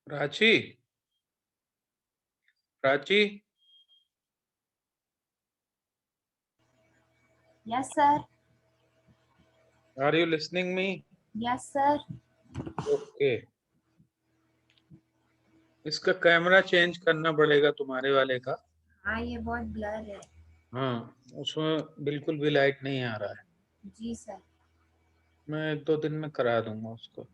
Prachi, Prachi, Yes, sir. are you listening me? Yes, sir. Okay, इसका camera change करना पड़ेगा तुम्हारे वाले का। हाँ, ये बहुत ब्लर है। हाँ, उसमें बिल्कुल भी लाइट नहीं आ रहा है। जी सर। मैं 1-2 दिन में करा दूंगा उसको।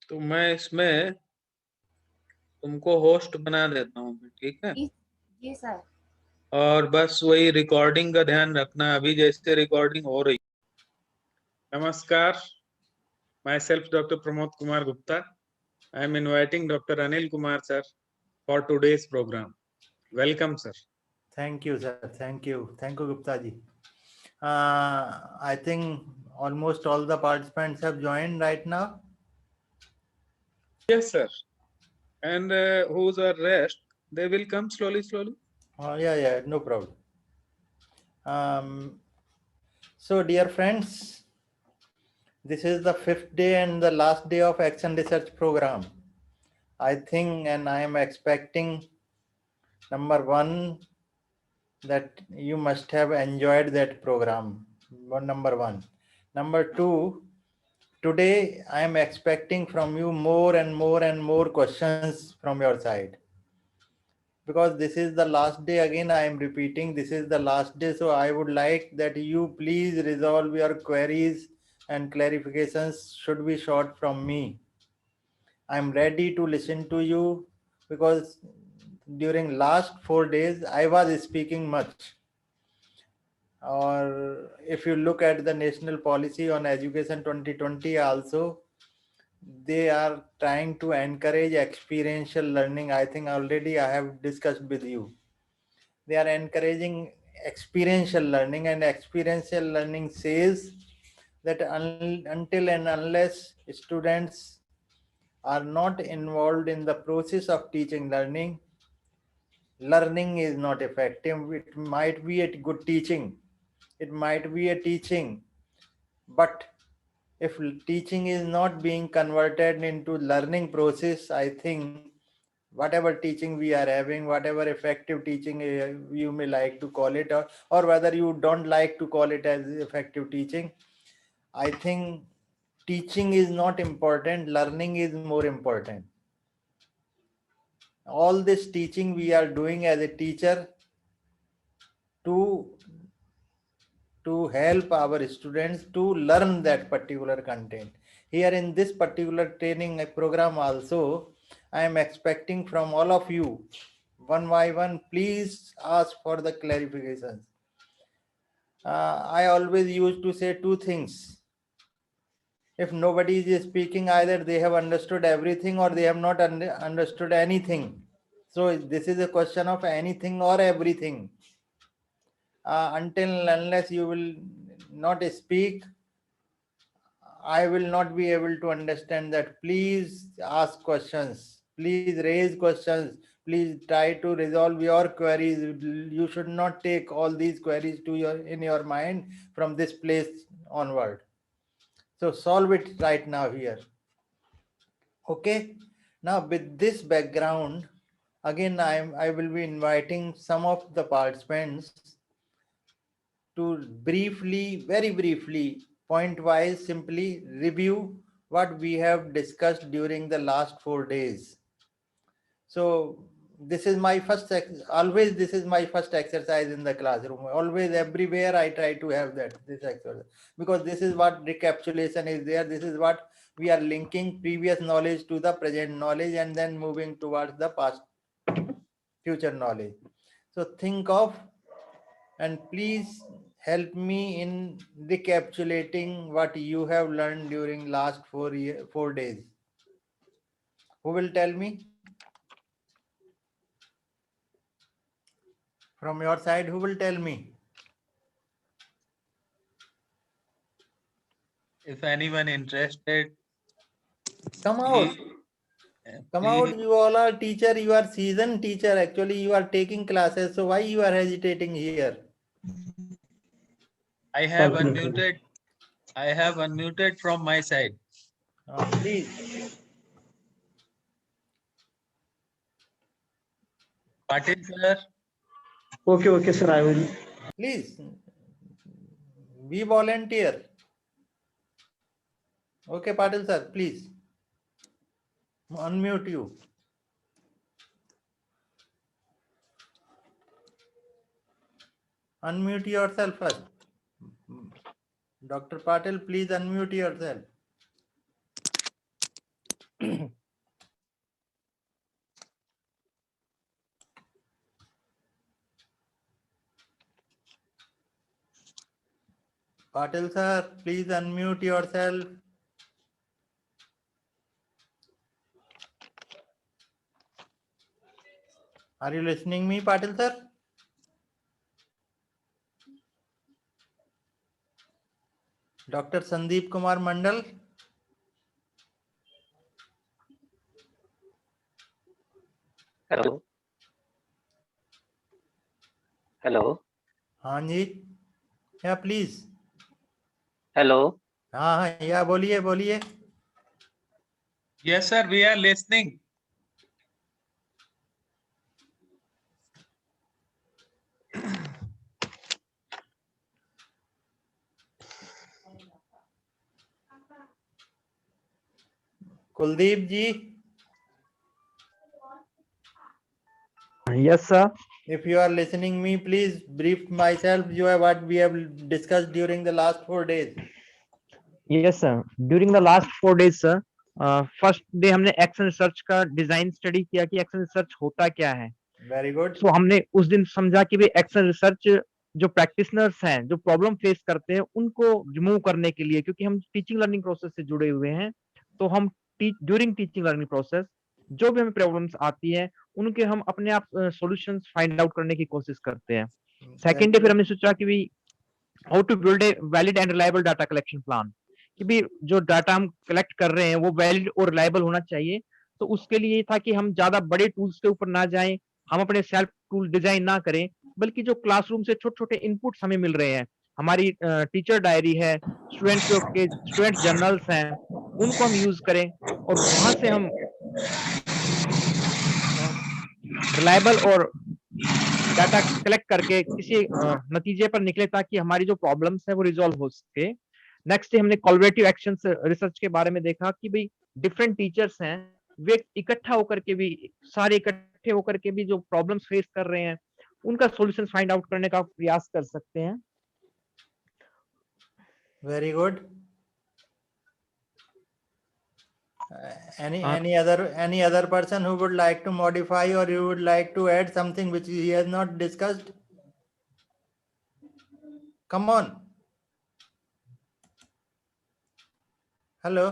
तो मैं इसमें तुमको होस्ट बना देता हूँ, ठीक है? जी जी सर। और बस वही रिकॉर्डिंग का ध्यान रखना, अभी जैसे रिकॉर्डिंग हो रही। नमस्कार, myself doctor Pramod Kumar Gupta. I am inviting doctor Anil Kumar sir for today's programme. Welcome sir. Thank you, sir. Thank you. Thank you, Gupta ji. I think almost all the participants have joined right now. Yes sir, and who's are rest, they will come slowly. Yeah, no problem. Um, so, dear friends, this is the 5th day and the last day of Action Research Program. I think and I am expecting, number one, that you must have enjoyed that program. Number one. Number two, today I am expecting from you more and more questions from your side. Because this is the last day, again I am repeating, this is the last day, so I would like that you please resolve your queries and clarifications should be short from me. I am ready to listen to you, because during last 4 days I was speaking much. Or if you look at the national policy on education 2020 also, they are trying to encourage experiential learning. I think already I have discussed with you. They are encouraging experiential learning, and experiential learning says that until and unless students are not involved in the process of teaching learning, learning is not effective. It might be a good teaching, it might be a teaching, but if teaching is not being converted into learning process, I think whatever teaching we are having, whatever effective teaching you may like to call it, or whether you don't like to call it as effective teaching, I think teaching is not important, learning is more important. All this teaching we are doing as a teacher to help our students to learn that particular content. Here in this particular training program also, I am expecting from all of you, one by one, please ask for the clarifications. I always used to say two things. If nobody is speaking, either they have understood everything or they have not understood anything. So this is a question of anything or everything. Until unless you will not speak, I will not be able to understand that. Please ask questions. Please raise questions. Please try to resolve your queries. You should not take all these queries to in your mind from this place onward. So solve it right now here. Okay. Now with this background, again I will be inviting some of the participants to very briefly, point wise, simply review what we have discussed during the last 4 days. So this is my always this is my first exercise in the classroom. Always, everywhere I try to have this exercise, because this is what recapitulation is there. This is what we are linking previous knowledge to the present knowledge and then moving towards the past future knowledge. So think of, and please help me in recapitulating what you have learned during last 4 days. Who will tell me? From your side, who will tell me? If anyone interested, Come out. he Come out, you all are teacher, you are seasoned teacher. Actually, you are taking classes. So why you are hesitating here? I have unmuted. I have unmuted from my side. Please, Patil sir, Okay, sir, I will. please be volunteer. Okay, Patil sir, please unmute you. Unmute yourself first. Dr. Patil, please unmute yourself. Patil sir, please unmute yourself. Are you listening me, Patil sir? Dr. Sandeep Kumar Mandal. Hello hello हाँ जी, या please. Hello हाँ, या बोलिए बोलिए. yes sir, we are listening. Kuldeep ji. Yes, sir. If you are listening me, please brief myself. You have what we have discussed during the last 4 days. Yes, sir. During the last 4 days, sir, first day हमने action research का design study किया कि action research होता क्या है. Very good. सो हमने उस दिन समझा कि भी एक्शन रिसर्च जो प्रैक्टिशनर्स हैं, जो प्रॉब्लम फेस करते हैं, उनको रिमूव करने के लिए, क्योंकि हम टीचिंग लर्निंग प्रोसेस से जुड़े हुए हैं, तो हम ड्यूरिंग टीचिंग लर्निंग प्रोसेस जो भी हमें प्रॉब्लम्स आती है, उनके हम अपने आप सॉल्यूशंस फाइंड आउट करने की कोशिश करते हैं. सेकेंड डे फिर हमने सोचा कि भी how to build a valid and reliable data collection plan, कि भी जो डाटा हम कलेक्ट कर रहे हैं वो वैलिड और रिलायबल होना चाहिए. तो उसके लिए ये था कि हम ज्यादा बड़े टूल्स के ऊपर ना जाएं, हम अपने सेल्फ टूल डिजाइन ना करें, बल्कि जो क्लासरूम से छोटे छोटे इनपुट्स हमें मिल रहे हैं, हमारी टीचर डायरी है, स्टूडेंट जर्नल्स हैं, उनको हम यूज करें और वहां से हम रिलायबल और डाटा कलेक्ट करके किसी नतीजे पर निकले ताकि हमारी जो प्रॉब्लम्स है वो रिजॉल्व हो सके. नेक्स्ट डे हमने कोलैबोरेटिव एक्शन रिसर्च के बारे में देखा कि भाई डिफरेंट टीचर्स हैं, वे इकट्ठा होकर के भी, सारे इकट्ठे होकर के भी जो प्रॉब्लम्स फेस कर रहे हैं उनका सॉल्यूशन फाइंड आउट करने का प्रयास कर सकते हैं. Very good. Any other person who would like to modify or you would like to add something which he has not discussed? Come on. Hello.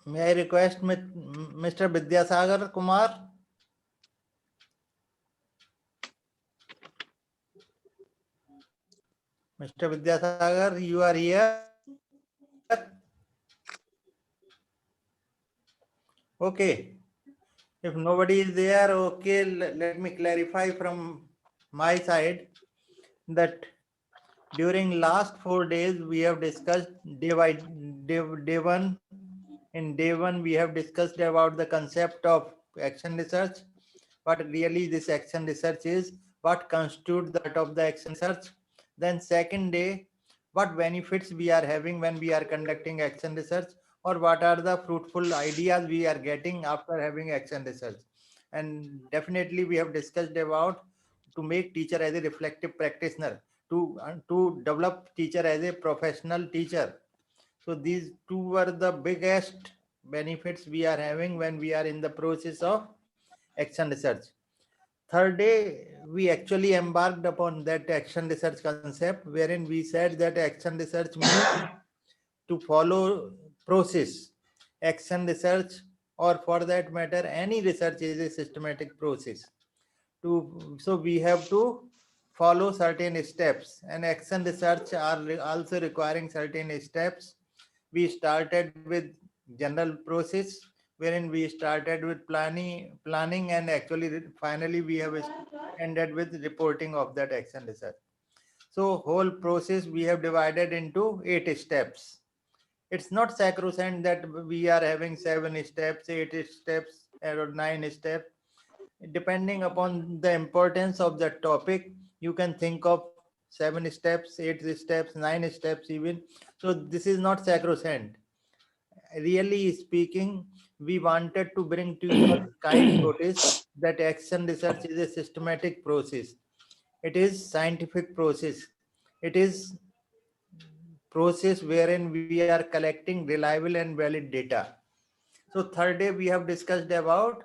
May I request Mr. Vidyasagar Kumar? Mr. Vidyasagar, you are here. Okay. If nobody is there, okay, let me clarify from my side that during last 4 days we have discussed day one. In day one, we have discussed about the concept of action research. What really this action research is, what constitutes that of the action research. Then second day, what benefits we are having when we are conducting action research, or what are the fruitful ideas we are getting after having action research. And definitely we have discussed about to make teacher as a reflective practitioner, to develop teacher as a professional teacher. So these two were the biggest benefits we are having when we are in the process of action research. Third day, we actually embarked upon that action research concept, wherein we said that action research means to follow process. Action research, or for that matter, any research is a systematic process. So we have to follow certain steps, and action research are also requiring certain steps. We started with general process, wherein we started with planning, and actually finally we have ended with reporting of that action research. So whole process we have divided into 8 steps. It's not sacrosanct that we are having 7 steps, 8 steps, or 9 steps. Depending upon the importance of the topic, you can think of 7 steps, 8 steps, 9 steps even. So this is not sacrosanct. Really speaking, we wanted to bring to your kind notice that action research is a systematic process. It is scientific process. It is process wherein we are collecting reliable and valid data. So third day we have discussed about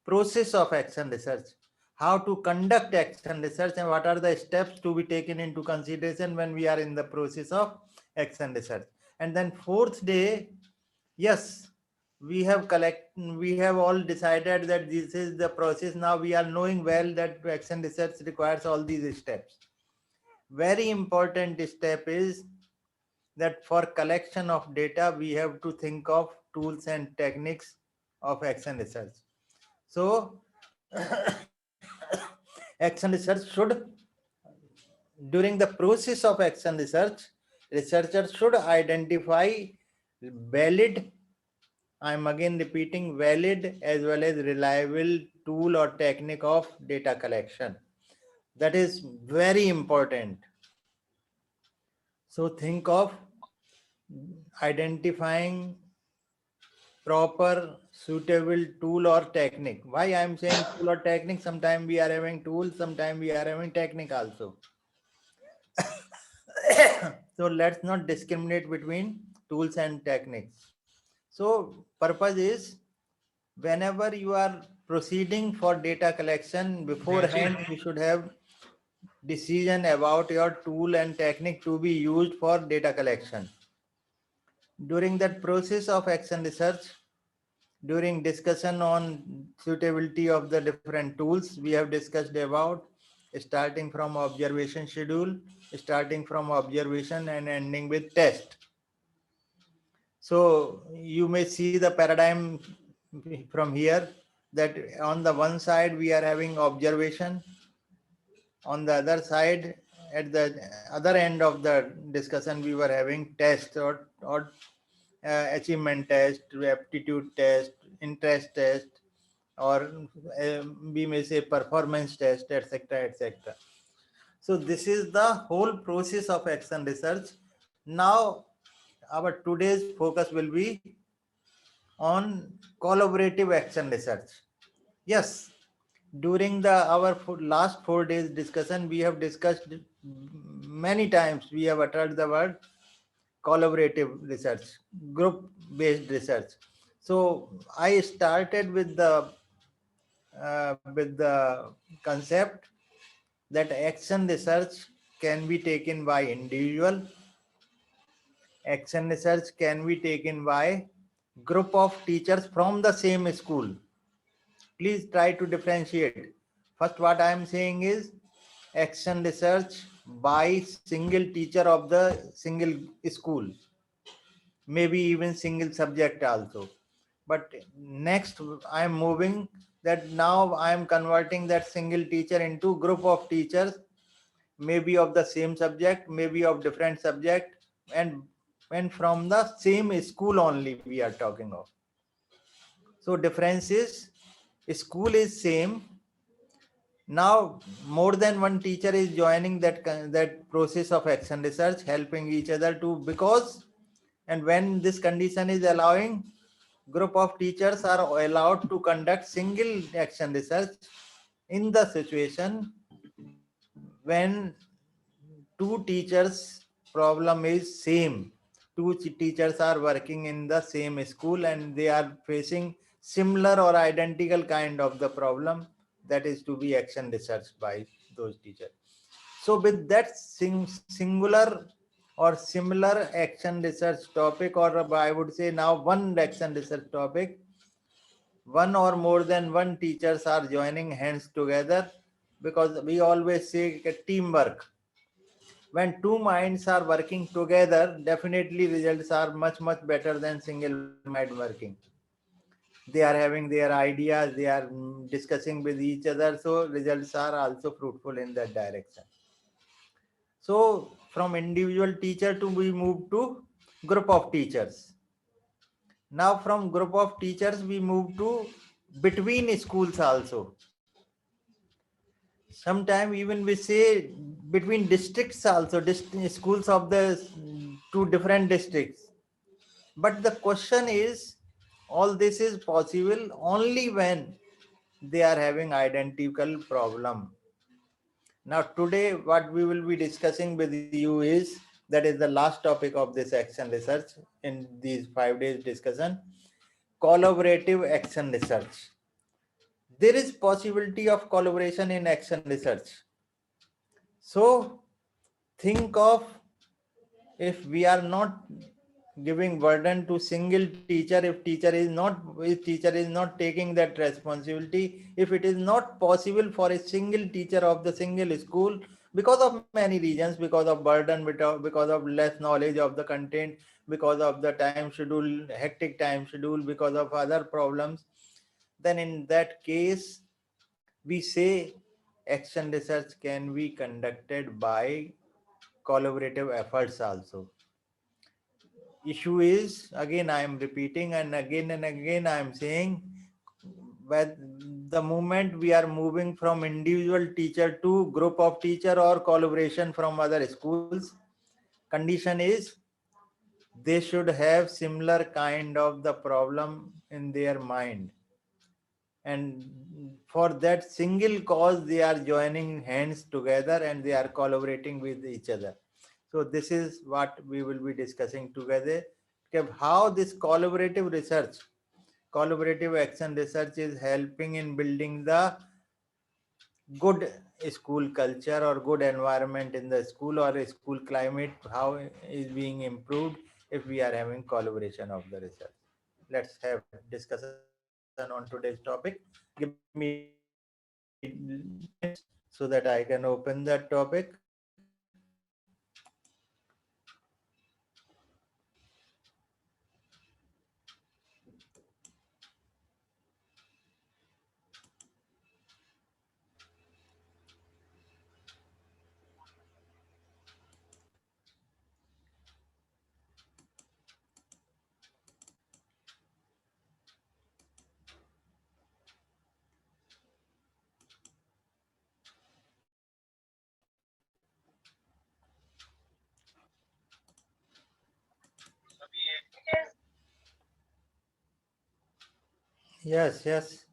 process of action research, how to conduct action research, and what are the steps to be taken into consideration when we are in the process of action research. And then fourth day, yes, we have all decided that this is the process. Now we are knowing well that action research requires all these steps. Very important step is that for collection of data, we have to think of tools and techniques of action research. So action research should, during the process of action research, researchers should identify valid, I'm again repeating, valid as well as reliable tool or technique of data collection. That is very important. So think of identifying proper suitable tool or technique. Why I am saying tool or technique? Sometimes we are having tools, sometimes we are having technique also. So let's not discriminate between tools and techniques. So purpose is, whenever you are proceeding for data collection, beforehand you should have decision about your tool and technique to be used for data collection. During that process of action research, during discussion on suitability of the different tools, we have discussed about starting from observation schedule, starting from observation and ending with test. So you may see the paradigm from here, that on the one side we are having observation, on the other side, at the other end of the discussion, we were having test or achievement test, aptitude test, interest test, or we may say performance test, etc., etc. So this is the whole process of action research. Now our today's focus will be on collaborative action research. Yes, during our last 4 days discussion, we have discussed many times, we have uttered the word collaborative research, group based research. So I started with the concept that action research can be taken by individual, action research can be taken by group of teachers from the same school. Please try to differentiate. First, what I am saying is action research by single teacher of the single school, maybe even single subject also. But next I am moving that now I am converting that single teacher into group of teachers, maybe of the same subject, maybe of different subject, and from the same school only we are talking of. So difference is, school is same. Now more than one teacher is joining that process of action research, helping each other to, because, and when this condition is allowing, group of teachers are allowed to conduct single action research in the situation when two teachers problem is same. Two teachers are working in the same school and they are facing similar or identical kind of the problem that is to be action researched by those teachers. So with that singular or similar action research topic, or I would say now one action research topic, one or more than one teachers are joining hands together because we always say teamwork. When two minds are working together, definitely results are much better than single mind working. They are having their ideas, they are discussing with each other, so results are also fruitful in that direction. So from individual teacher to we move to group of teachers. Now from group of teachers we move to between schools also. Sometime even we say between districts also, schools of the two different districts. But the question is, all this is possible only when they are having identical problem. Now today what we will be discussing with you is, that is the last topic of this action research in these 5 days discussion, collaborative action research. There is possibility of collaboration in action research. So think of, if we are not giving burden to single teacher, if teacher is not taking that responsibility, if it is not possible for a single teacher of the single school, because of many reasons, because of burden, because of less knowledge of the content, because of the time schedule, hectic time schedule, because of other problems, then in that case we say action research can be conducted by collaborative efforts also. Issue is, again I am repeating and again I am saying, but the moment we are moving from individual teacher to group of teacher or collaboration from other schools, condition is they should have similar kind of the problem in their mind, and for that single cause they are joining hands together and they are collaborating with each other. So this is what we will be discussing together, how this collaborative action research is helping in building the good school culture or good environment in the school, or a school climate, how is being improved if we are having collaboration of the research. Let's have discussion on today's topic. Give me so that I can open that topic. Yes, yes.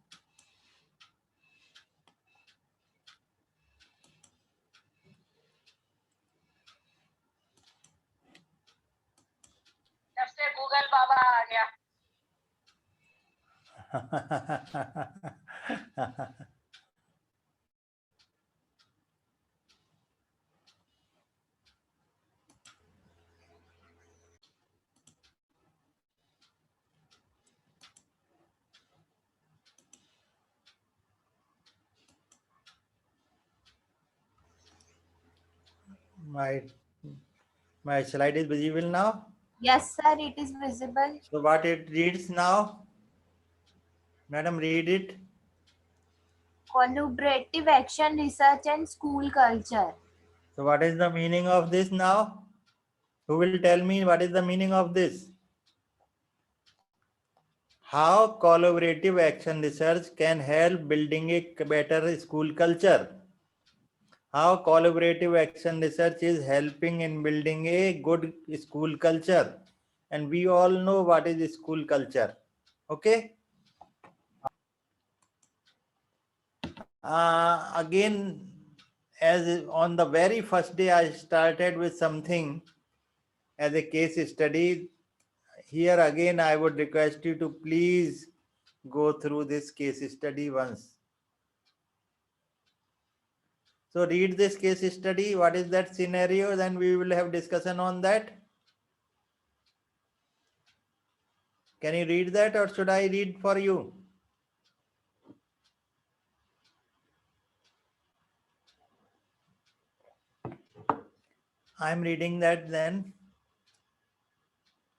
जब से Google बाबा आ गया my slide is visible now. Yes, sir, it is visible. So what it reads now, madam, read it. Collaborative action research and school culture. So what is the meaning of this now? Who will tell me what is the meaning of this? How collaborative action research can help building a better school culture? How collaborative action research is helping in building a good school culture? And we all know what is school culture. Okay. Again, as on the very first day, I started with something as a case study. Here again, I would request you to please go through this case study once. So read this case study. What is that scenario? Then we will have discussion on that. Can you read that, or should I read for you? I am reading that then.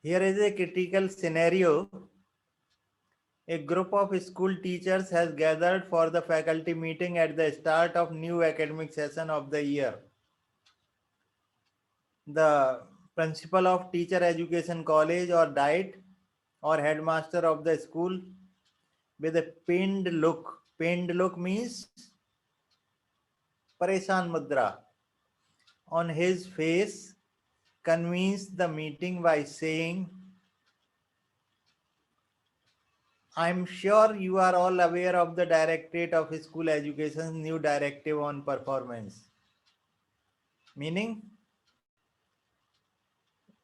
Here is a critical scenario. A group of school teachers has gathered for the faculty meeting at the start of new academic session of the year. The principal of Teacher Education College or DIET or headmaster of the school with a pained look means pareshan mudra on his face convenes the meeting by saying, I'm sure you are all aware of the Directorate of School Education's new directive on performance. Meaning,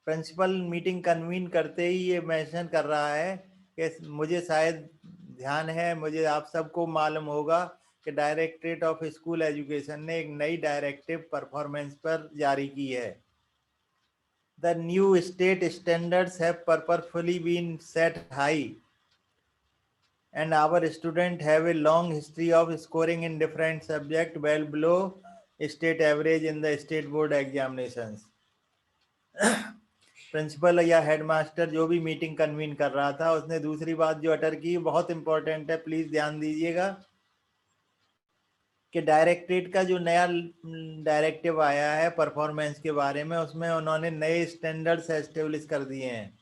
principal meeting convene करते ही ये mention कर रहा है कि मुझे शायद ध्यान है, मुझे आप सबको मालूम होगा कि डायरेक्टरेट ऑफ स्कूल एजुकेशन ने एक नई डायरेक्टिव परफॉर्मेंस पर जारी की है. The new state standards have purposefully been set high, and our students have a long history of scoring in different subjects well below state average in the state board examinations. Principal या headmaster जो भी meeting convene कर रहा था उसने दूसरी बात जो अटर की बहुत इंपॉर्टेंट है, प्लीज ध्यान दीजिएगा कि डायरेक्टरेट का जो नया डायरेक्टिव आया है परफॉर्मेंस के बारे में, उसमें उन्होंने नए स्टैंडर्ड्स एस्टेब्लिश कर दिए हैं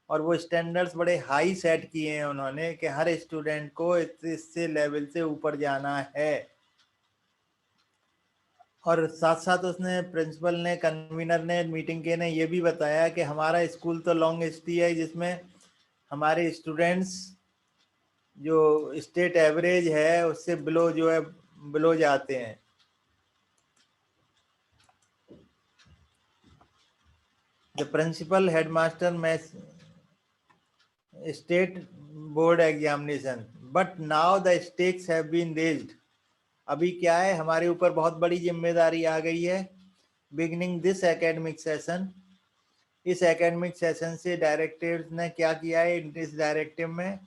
और वो स्टैंडर्ड्स बड़े हाई सेट किए हैं उन्होंने कि हर स्टूडेंट को इससे लेवल से ऊपर जाना है. और साथ साथ उसने प्रिंसिपल ने कन्वीनर ने मीटिंग के ने ये भी बताया कि हमारा स्कूल तो लॉन्ग हिस्ट्री है जिसमें हमारे स्टूडेंट्स जो स्टेट एवरेज है उससे बिलो जो है बिलो जाते हैं. द प्रिंसिपल हेडमास्टर में state board examination but now the stakes have been raised. अभी क्या है, हमारे ऊपर बहुत बड़ी जिम्मेदारी आ गई है. बिगिनिंग दिस एकेडमिक सेशन, इस एकेडमिक सेशन से डायरेक्टिव ने क्या किया है, इस डायरेक्टिव में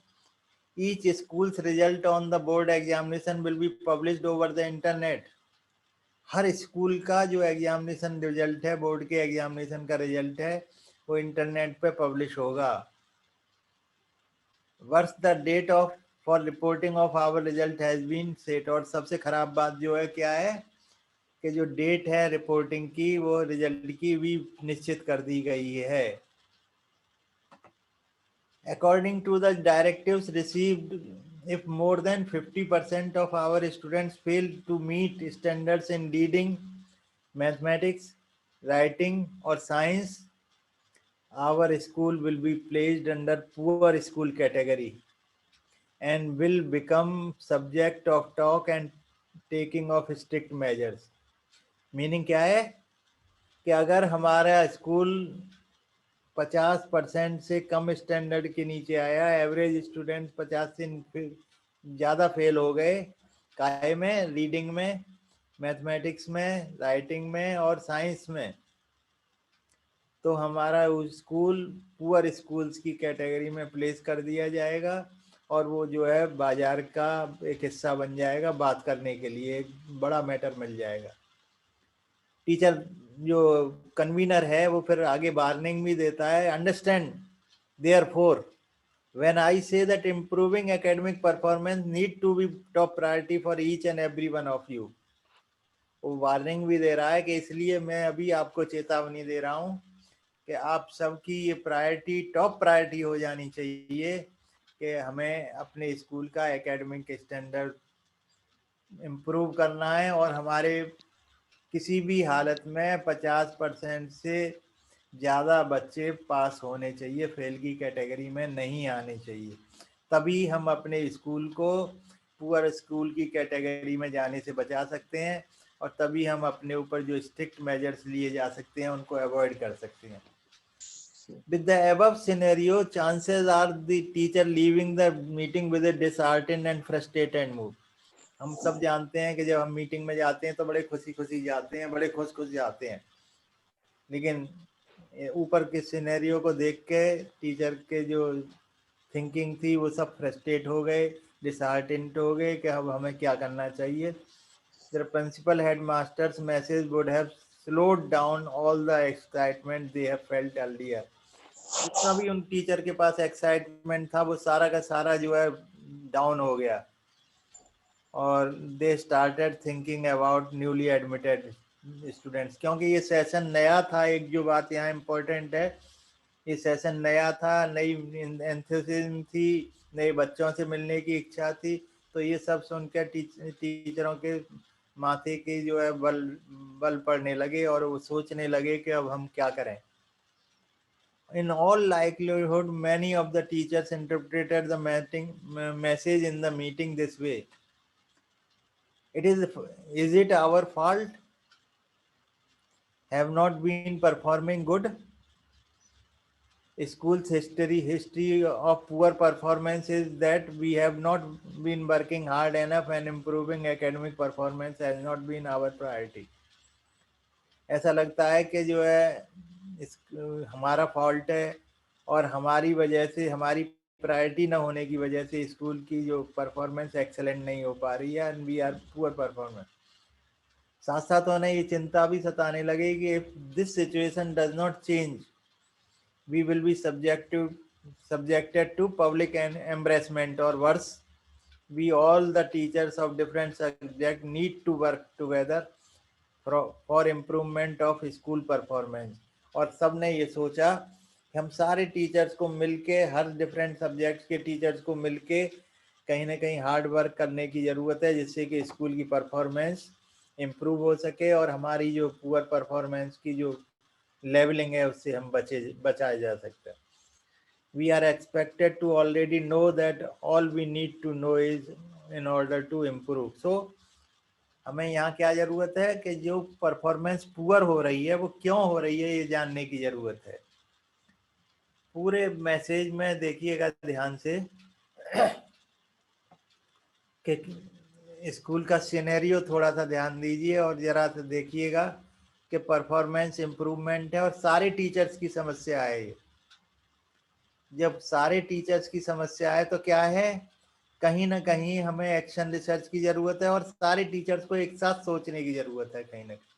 each schools result on the board examination will be published over the internet. हर स्कूल का जो एग्जामिनेशन रिजल्ट है, बोर्ड के एग्जामिनेशन का रिजल्ट है, वो इंटरनेट पे पब्लिश होगा. Worse the date of for reporting of our result has been set. और सबसे खराब बात जो है क्या है कि जो डेट है रिपोर्टिंग की वो रिजल्ट की भी निश्चित कर दी गई है. According to the directives received, if more than 50% of our students fail to meet standards in reading, mathematics, writing or science, our school will be placed under poor school category and will become subject of talk and taking of strict measures. Meaning क्या है कि अगर हमारा school 50% से कम standard के नीचे आया, average student 50 से ज़्यादा फेल हो गए काय में, रीडिंग में, मैथमेटिक्स में, राइटिंग में और साइंस में, तो हमारा स्कूल पुअर स्कूल्स की कैटेगरी में प्लेस कर दिया जाएगा और वो जो है बाजार का एक हिस्सा बन जाएगा. बात करने के लिए एक बड़ा मैटर मिल जाएगा. टीचर जो कन्वीनर है वो फिर आगे वार्निंग भी देता है. Understand therefore when I say that improving academic performance need to be top priority for each and every one of you. वो वार्निंग भी दे रहा है कि इसलिए मैं अभी आपको चेतावनी दे रहा हूँ कि आप सबकी ये प्रायोरिटी टॉप प्रायोरिटी हो जानी चाहिए कि हमें अपने स्कूल का एकेडमिक स्टैंडर्ड इम्प्रूव करना है और हमारे किसी भी हालत में 50% से ज़्यादा बच्चे पास होने चाहिए, फेल की कैटेगरी में नहीं आने चाहिए. तभी हम अपने स्कूल को पुअर स्कूल की कैटेगरी में जाने से बचा सकते हैं और तभी हम अपने ऊपर जो स्ट्रिक्ट मेजर्स लिए जा सकते हैं उनको अवॉइड कर सकते हैं. With the above scenario, chances are the teacher leaving the meeting with a disheartened and frustrated mood. हम सब जानते हैं कि जब हम मीटिंग में जाते हैं तो बड़े खुशी जाते हैं, बड़े खुश जाते हैं, लेकिन ऊपर के सिनेरियो को देख के टीचर के जो थिंकिंग थी वो सब फ्रस्ट्रेट हो गए, डिसहार्टेंड हो गए कि अब हमें क्या करना चाहिए. The principal headmaster's message would have slowed down all the excitement they have felt earlier. जितना भी उन टीचर के पास एक्साइटमेंट था वो सारा का सारा जो है डाउन हो गया, और they started thinking about newly admitted students. क्योंकि ये सेशन नया था, एक जो बात यहाँ इम्पोर्टेंट है, ये सेशन नया था, नई एंथुसिज्म थी, नए बच्चों से मिलने की इच्छा थी, तो ये सब सुनकर टीचरों के माथे के जो है बल पड़ने लगे और वो सोचने लगे कि अब हम क्या करें। In all likelihood, many of the teachers interpreted the message in the meeting this way. Is it our fault? Have not been performing good? School's history of poor performance is that we have not been working hard enough, and improving academic performance has not been our priority. ऐसा लगता है कि जो है हमारा fault है और हमारी वजह से, हमारी प्रायोरिटी न होने की वजह से स्कूल की जो परफॉर्मेंस एक्सेलेंट नहीं हो पा रही है, and we are poor performance. साथ साथ उन्हें ये चिंता भी सताने लगे कि if this situation does not change, we will be subjected to public embarrassment, or worse, we all the teachers of different subjects need to work together for improvement of school performance। और सब ने ये सोचा कि हम सारे teachers को मिलके, हर डिफरेंट सब्जेक्ट्स के टीचर्स को मिलके कहीं ना कहीं हार्ड वर्क करने की ज़रूरत है, जिससे कि स्कूल की परफॉर्मेंस इम्प्रूव हो सके और हमारी जो पुअर परफॉर्मेंस की जो लेवलिंग है उससे हम बचाए जा सकते हैं। We are expected to already know that all we need to know is in order to improve. So हमें यहाँ क्या ज़रूरत है कि जो परफॉर्मेंस पुअर हो रही है वो क्यों हो रही है, ये जानने की ज़रूरत है। पूरे मैसेज में देखिएगा ध्यान से कि स्कूल का सिनेरियो थोड़ा सा ध्यान दीजिए और ज़रा सा देखिएगा कि परफॉर्मेंस इम्प्रूवमेंट है और सारे टीचर्स की समस्या है ये। जब सारे टीचर्स की समस्या है तो क्या है, कहीं ना कहीं हमें एक्शन रिसर्च की ज़रूरत है और सारे टीचर्स को एक साथ सोचने की ज़रूरत है कहीं ना कहीं।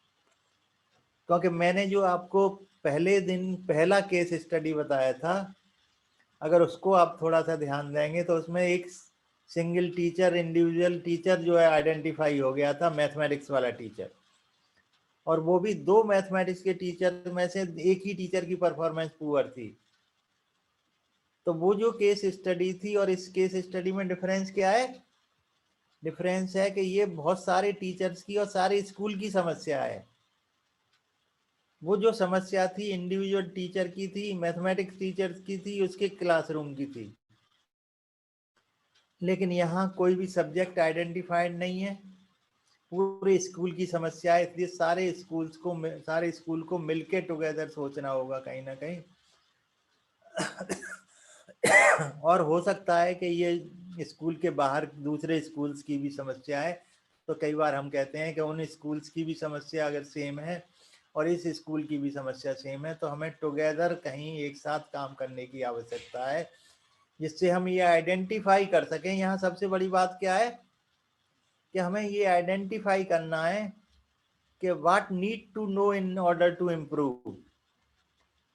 क्योंकि मैंने जो आपको पहले दिन पहला केस स्टडी बताया था, अगर उसको आप थोड़ा सा ध्यान देंगे तो उसमें एक सिंगल टीचर, इंडिविजुअल टीचर जो है आइडेंटिफाई हो गया था, मैथमेटिक्स वाला टीचर, और वो भी 2 मैथमेटिक्स के टीचर में से एक ही टीचर की परफॉर्मेंस पुअर थी। तो वो जो केस स्टडी थी और इस केस स्टडी में डिफरेंस क्या है? डिफरेंस है कि ये बहुत सारे टीचर्स की और सारे स्कूल की समस्या है। वो जो समस्या थी इंडिविजुअल टीचर की थी, मैथमेटिक्स टीचर्स की थी, उसके क्लासरूम की थी, लेकिन यहाँ कोई भी सब्जेक्ट आइडेंटिफाइड नहीं है, पूरे स्कूल की समस्या है। इसलिए सारे स्कूल को मिलके टुगेदर सोचना होगा कहीं ना कहीं। और हो सकता है कि ये स्कूल के बाहर दूसरे स्कूल्स की भी समस्या है, तो कई बार हम कहते हैं कि उन स्कूल्स की भी समस्या अगर सेम है और इस स्कूल की भी समस्या सेम है, तो हमें टुगेदर कहीं एक साथ काम करने की आवश्यकता है, जिससे हम ये आइडेंटिफाई कर सकें। यहाँ सबसे बड़ी बात क्या है कि हमें ये आइडेंटिफाई करना है कि what need to know in order to improve.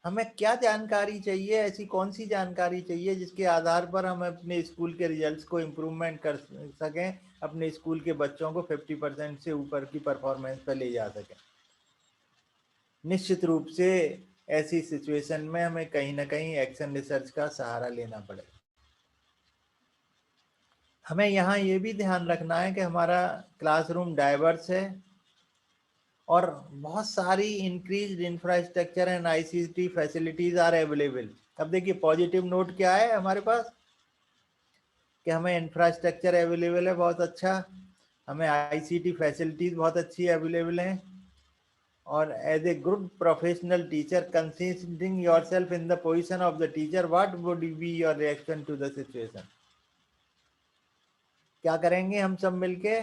हमें क्या जानकारी चाहिए, ऐसी कौन सी जानकारी चाहिए जिसके आधार पर हम अपने स्कूल के रिजल्ट्स को इम्प्रूवमेंट कर सकें, अपने स्कूल के बच्चों को 50% से ऊपर की परफॉर्मेंस पर ले जा सकें। निश्चित रूप से ऐसी सिचुएशन में हमें कहीं ना कहीं एक्शन रिसर्च का सहारा लेना पड़ेगा। हमें यहाँ ये भी ध्यान रखना है कि हमारा क्लासरूम डाइवर्स है और बहुत सारी increase infrastructure and ICT facilities are available. अब देखिए पॉजिटिव नोट क्या है हमारे पास कि हमें इंफ्रास्ट्रक्चर अवेलेबल है बहुत अच्छा, हमें आईसीटी फैसिलिटीज बहुत अच्छी अवेलेबल हैं, और as a good professional teacher considering yourself in the position of the teacher, what would be your reaction to the situation. क्या करेंगे हम सब मिलके?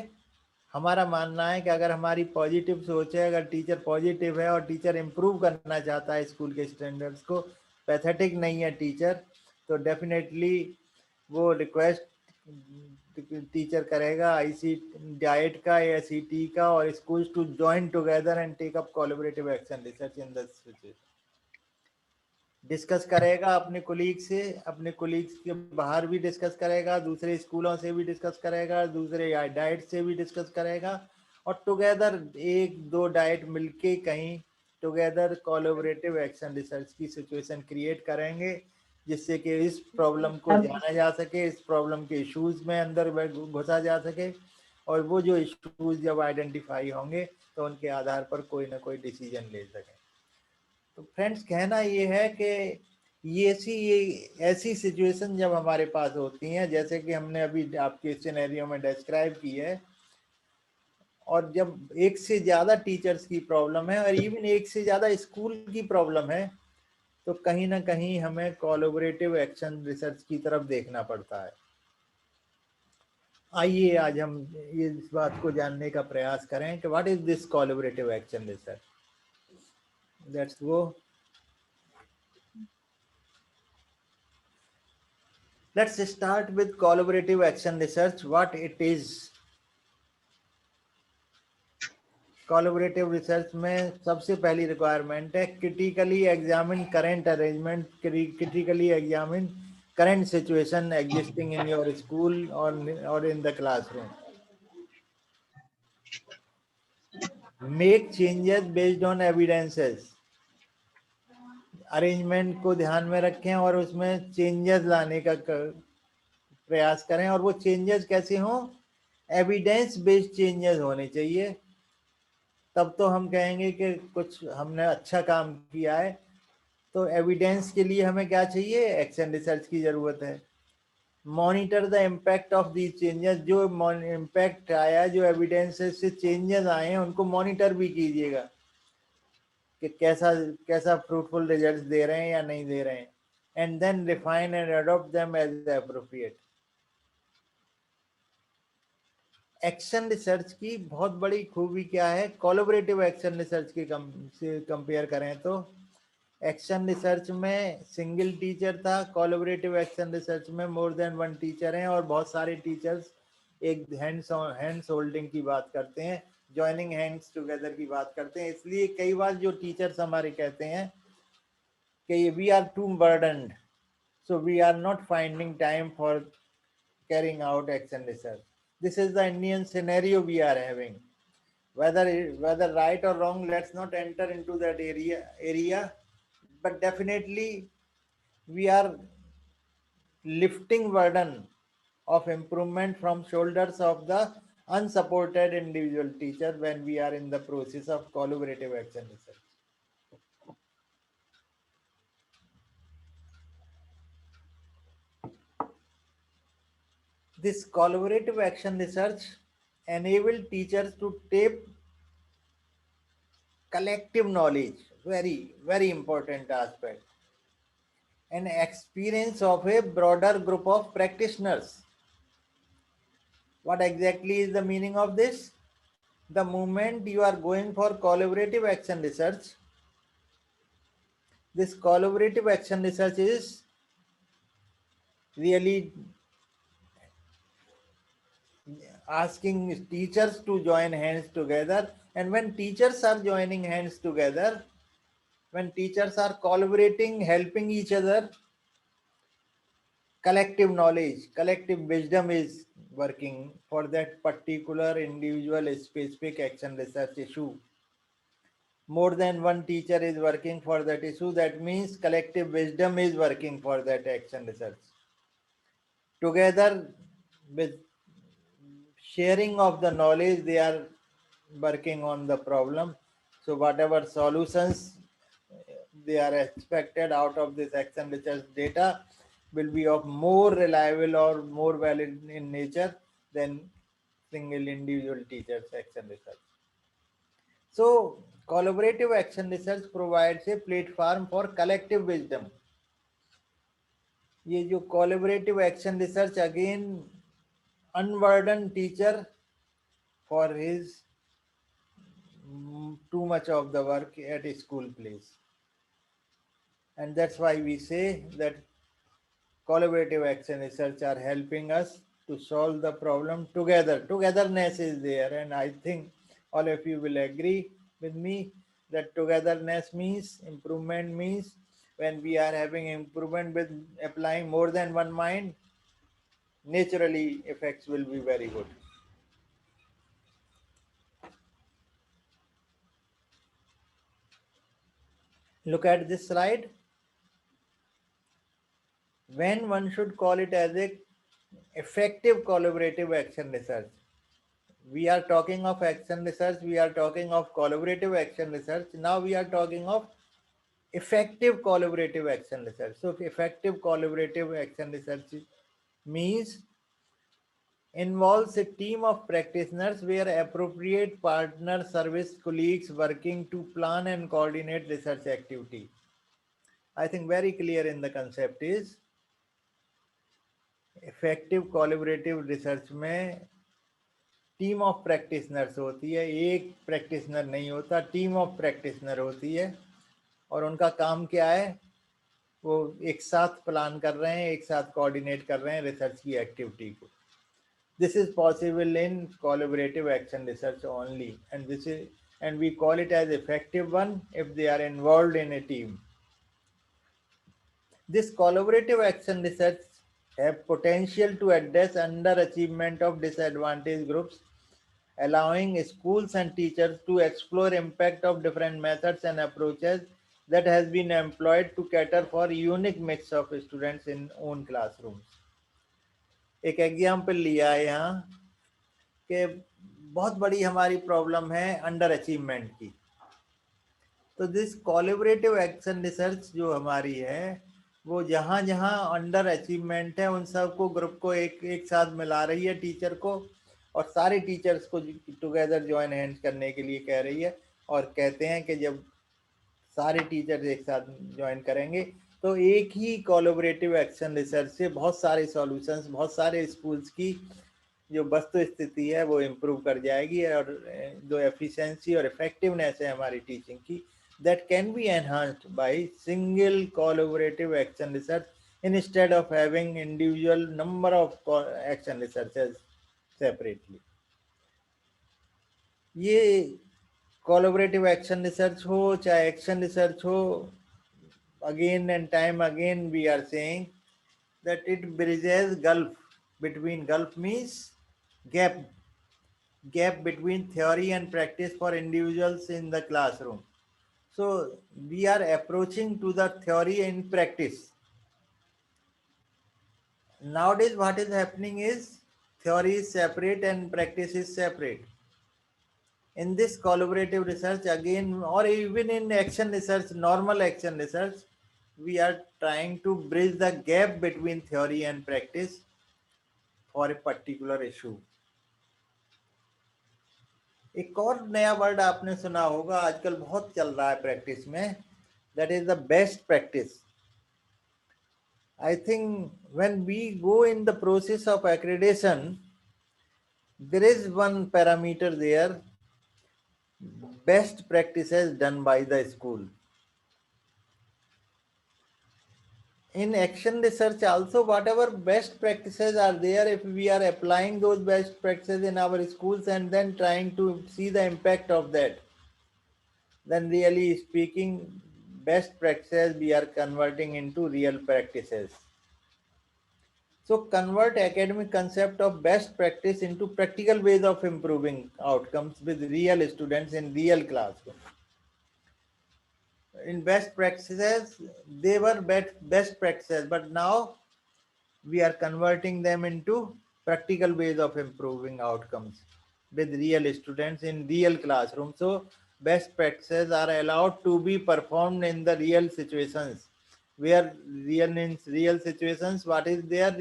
हमारा मानना है कि अगर हमारी पॉजिटिव सोच है, अगर टीचर पॉजिटिव है और टीचर इम्प्रूव करना चाहता है स्कूल के स्टैंडर्ड्स को, पैथेटिक नहीं है टीचर, तो डेफिनेटली वो रिक्वेस्ट टीचर करेगा आईसी डाइट का या सीटी का, और schools to join together and take up collaborative action research in the situation. Discuss करेगा अपने कोलीग से, अपने कोलीग्स के बाहर भी डिस्कस करेगा, दूसरे स्कूलों से भी डिस्कस करेगा, दूसरे डाइट से भी डिस्कस करेगा, और टुगेदर एक दो डाइट मिलके कहीं टुगेदर कोलैबोरेटिव एक्शन रिसर्च की सिचुएशन क्रिएट करेंगे, जिससे कि इस प्रॉब्लम को जाना जा सके, इस प्रॉब्लम के इश्यूज में अंदर घुसा जा सके, और वो जो इश्यूज जब आइडेंटिफाई होंगे तो उनके आधार पर कोई ना कोई डिसीजन ले सके। तो फ्रेंड्स, कहना ये है कि ये ऐसी सिचुएशन जब हमारे पास होती हैं, जैसे कि हमने अभी आपके सिनेरियो में डिस्क्राइब की है, और जब एक से ज़्यादा टीचर्स की प्रॉब्लम है और इवन एक से ज़्यादा स्कूल की प्रॉब्लम है, तो कहीं ना कहीं हमें कोलैबोरेटिव एक्शन रिसर्च की तरफ देखना पड़ता है। आइए आज हम ये इस बात को जानने का प्रयास करें कि what is this collaborative action research. Let's go. Let's start with collaborative action research, what it is. Collaborative research में सबसे पहली requirement है critically examine current arrangement, critically examine current situation existing in your school or in the classroom. Make changes based on evidences. Arrangement को ध्यान में रखें और उसमें चेंजेस लाने का प्रयास करें, और वो चेंजेस कैसे हों? एविडेंस बेस्ड चेंजेस होने चाहिए, तब तो हम कहेंगे कि कुछ हमने अच्छा काम किया है। तो एविडेंस के लिए हमें क्या चाहिए? एक्शन रिसर्च की जरूरत है। Monitor the impact of these changes, जो इम्पैक्ट आया, जो एविडेंस से चेंजेस आए हैं, उनको मॉनिटर भी कीजिएगा कि कैसा फ्रूटफुल रिजल्ट्स दे रहे हैं या नहीं दे रहे हैं। And then refine and adopt them as appropriate. Action research की बहुत बड़ी खूबी क्या है? कोलैबोरेटिव एक्शन रिसर्च के से कंपेयर करें तो एक्शन रिसर्च में सिंगल टीचर था, कोलैबोरेटिव एक्शन रिसर्च में मोर देन वन टीचर हैं, और बहुत सारे टीचर्स एक हैंड्स होल्डिंग की बात करते हैं, जॉइनिंग हैंड्स टुगेदर की बात करते हैं। इसलिए कई बार जो टीचर्स हमारे कहते हैं कि we are too burdened, so we are not finding time for carrying out action research. This is the Indian scenario we are having. Whether right or wrong, let's not enter into that area, but definitely we are lifting burden of improvement from shoulders of the unsupported individual teacher when we are in the process of collaborative action research. This collaborative action research enable teachers to tap collective knowledge, very important aspect, and experience of a broader group of practitioners. What exactly is the meaning of this? The moment you are going for collaborative action research, this collaborative action research is really asking teachers to join hands together, and when teachers are joining hands together, when teachers are collaborating, helping each other, collective knowledge, collective wisdom is working for that particular individual specific action research issue. More than one teacher is working for that issue, that means collective wisdom is working for that action research. Together with sharing of the knowledge, they are working on the problem. So whatever solutions they are expected out of this action research data will be of more reliable or more valid in nature than single individual teacher's action research. So collaborative action research provides a platform for collective wisdom. ये जो collaborative action research again unburden teacher for his too much of the work at a school place. And that's why we say that collaborative action research are helping us to solve the problem together. Togetherness is there, and I think all of you will agree with me that togetherness means improvement, means when we are having improvement with applying more than one mind, naturally effects will be very good. Look at this slide. When one should call it as a effective collaborative action research. We are talking of action research, we are talking of collaborative action research. Now we are talking of effective collaborative action research. So effective collaborative action research means involves a team of practitioners where appropriate partner service colleagues working to plan and coordinate research activity. I think very clear in the concept is effective collaborative research में team of practitioners होती है, एक practitioner नहीं होता, team of practitioner होती है और उनका काम क्या है, वो एक साथ प्लान कर रहे हैं, एक साथ कोऑर्डिनेट कर रहे हैं रिसर्च की एक्टिविटी को. This is possible in collaborative action research only, and we call it as effective one if they are involved in a team. This collaborative action research have potential to address underachievement of disadvantaged groups, allowing schools and teachers to explore impact of different methods and approaches that has been employed to cater for unique mix of students in own classrooms. एक example लिया है यहाँ कि बहुत बड़ी हमारी problem है under achievement की. तो दिस कोलैबोरेटिव एक्शन रिसर्च जो हमारी है वो जहाँ जहाँ अंडर अचीवमेंट है उन सबको ग्रुप को एक साथ मिला रही है टीचर को, और सारे टीचर्स को टुगेदर ज्वाइन हैंड्स करने के लिए कह रही है, और कहते हैं कि जब सारे टीचर्स एक साथ ज्वाइन करेंगे तो एक ही कोलैबोरेटिव एक्शन रिसर्च से बहुत सारे सॉल्यूशंस, बहुत सारे स्कूल्स की जो वस्तु स्थिति है वो इम्प्रूव कर जाएगी, और जो एफिशिएंसी और इफेक्टिवनेस है हमारी टीचिंग की, that can be enhanced by single collaborative action research instead of having individual number of action researches separately. ये collaborative action research हो चाहे action research हो, again and time again we are saying that it bridges gulf between, gulf means gap between theory and practice for individuals in the classroom. So we are approaching to the theory and practice. Nowadays what is happening is theory is separate and practice is separate. In this collaborative research again, or even in action research, normal action research, we are trying to bridge the gap between theory and practice for a particular issue. एक और नया word आपने सुना होगा, आजकल बहुत चल रहा है प्रैक्टिस में, that is the best practice. I think when we go in the process of accreditation, there is one parameter there, best practices done by the school. In action research also, whatever best practices are there, if we are applying those best practices in our schools and then trying to see the impact of that, then really speaking, best practices we are converting into real practices. So convert academic concept of best practice into practical ways of improving outcomes with real students in real classroom. In best practices, they were best practices, but now we are converting them into practical ways of improving outcomes with real students in real classroom. So best practices are allowed to be performed in the real situations, where real situations, what is there?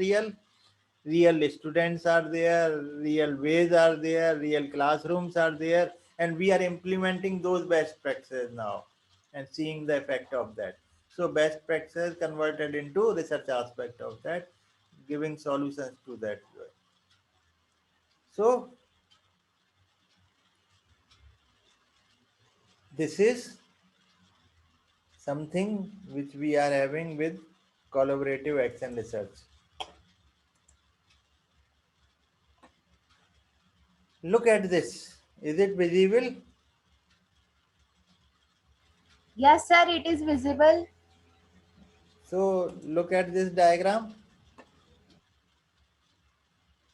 Real students are there, real ways are there, real classrooms are there, and we are implementing those best practices now and seeing the effect of that. So best practices converted into research aspect of that, giving solutions to that. So this is something which we are having with collaborative action research. Look at this. Is it visible? Yes, sir, it is visible. So look at this diagram.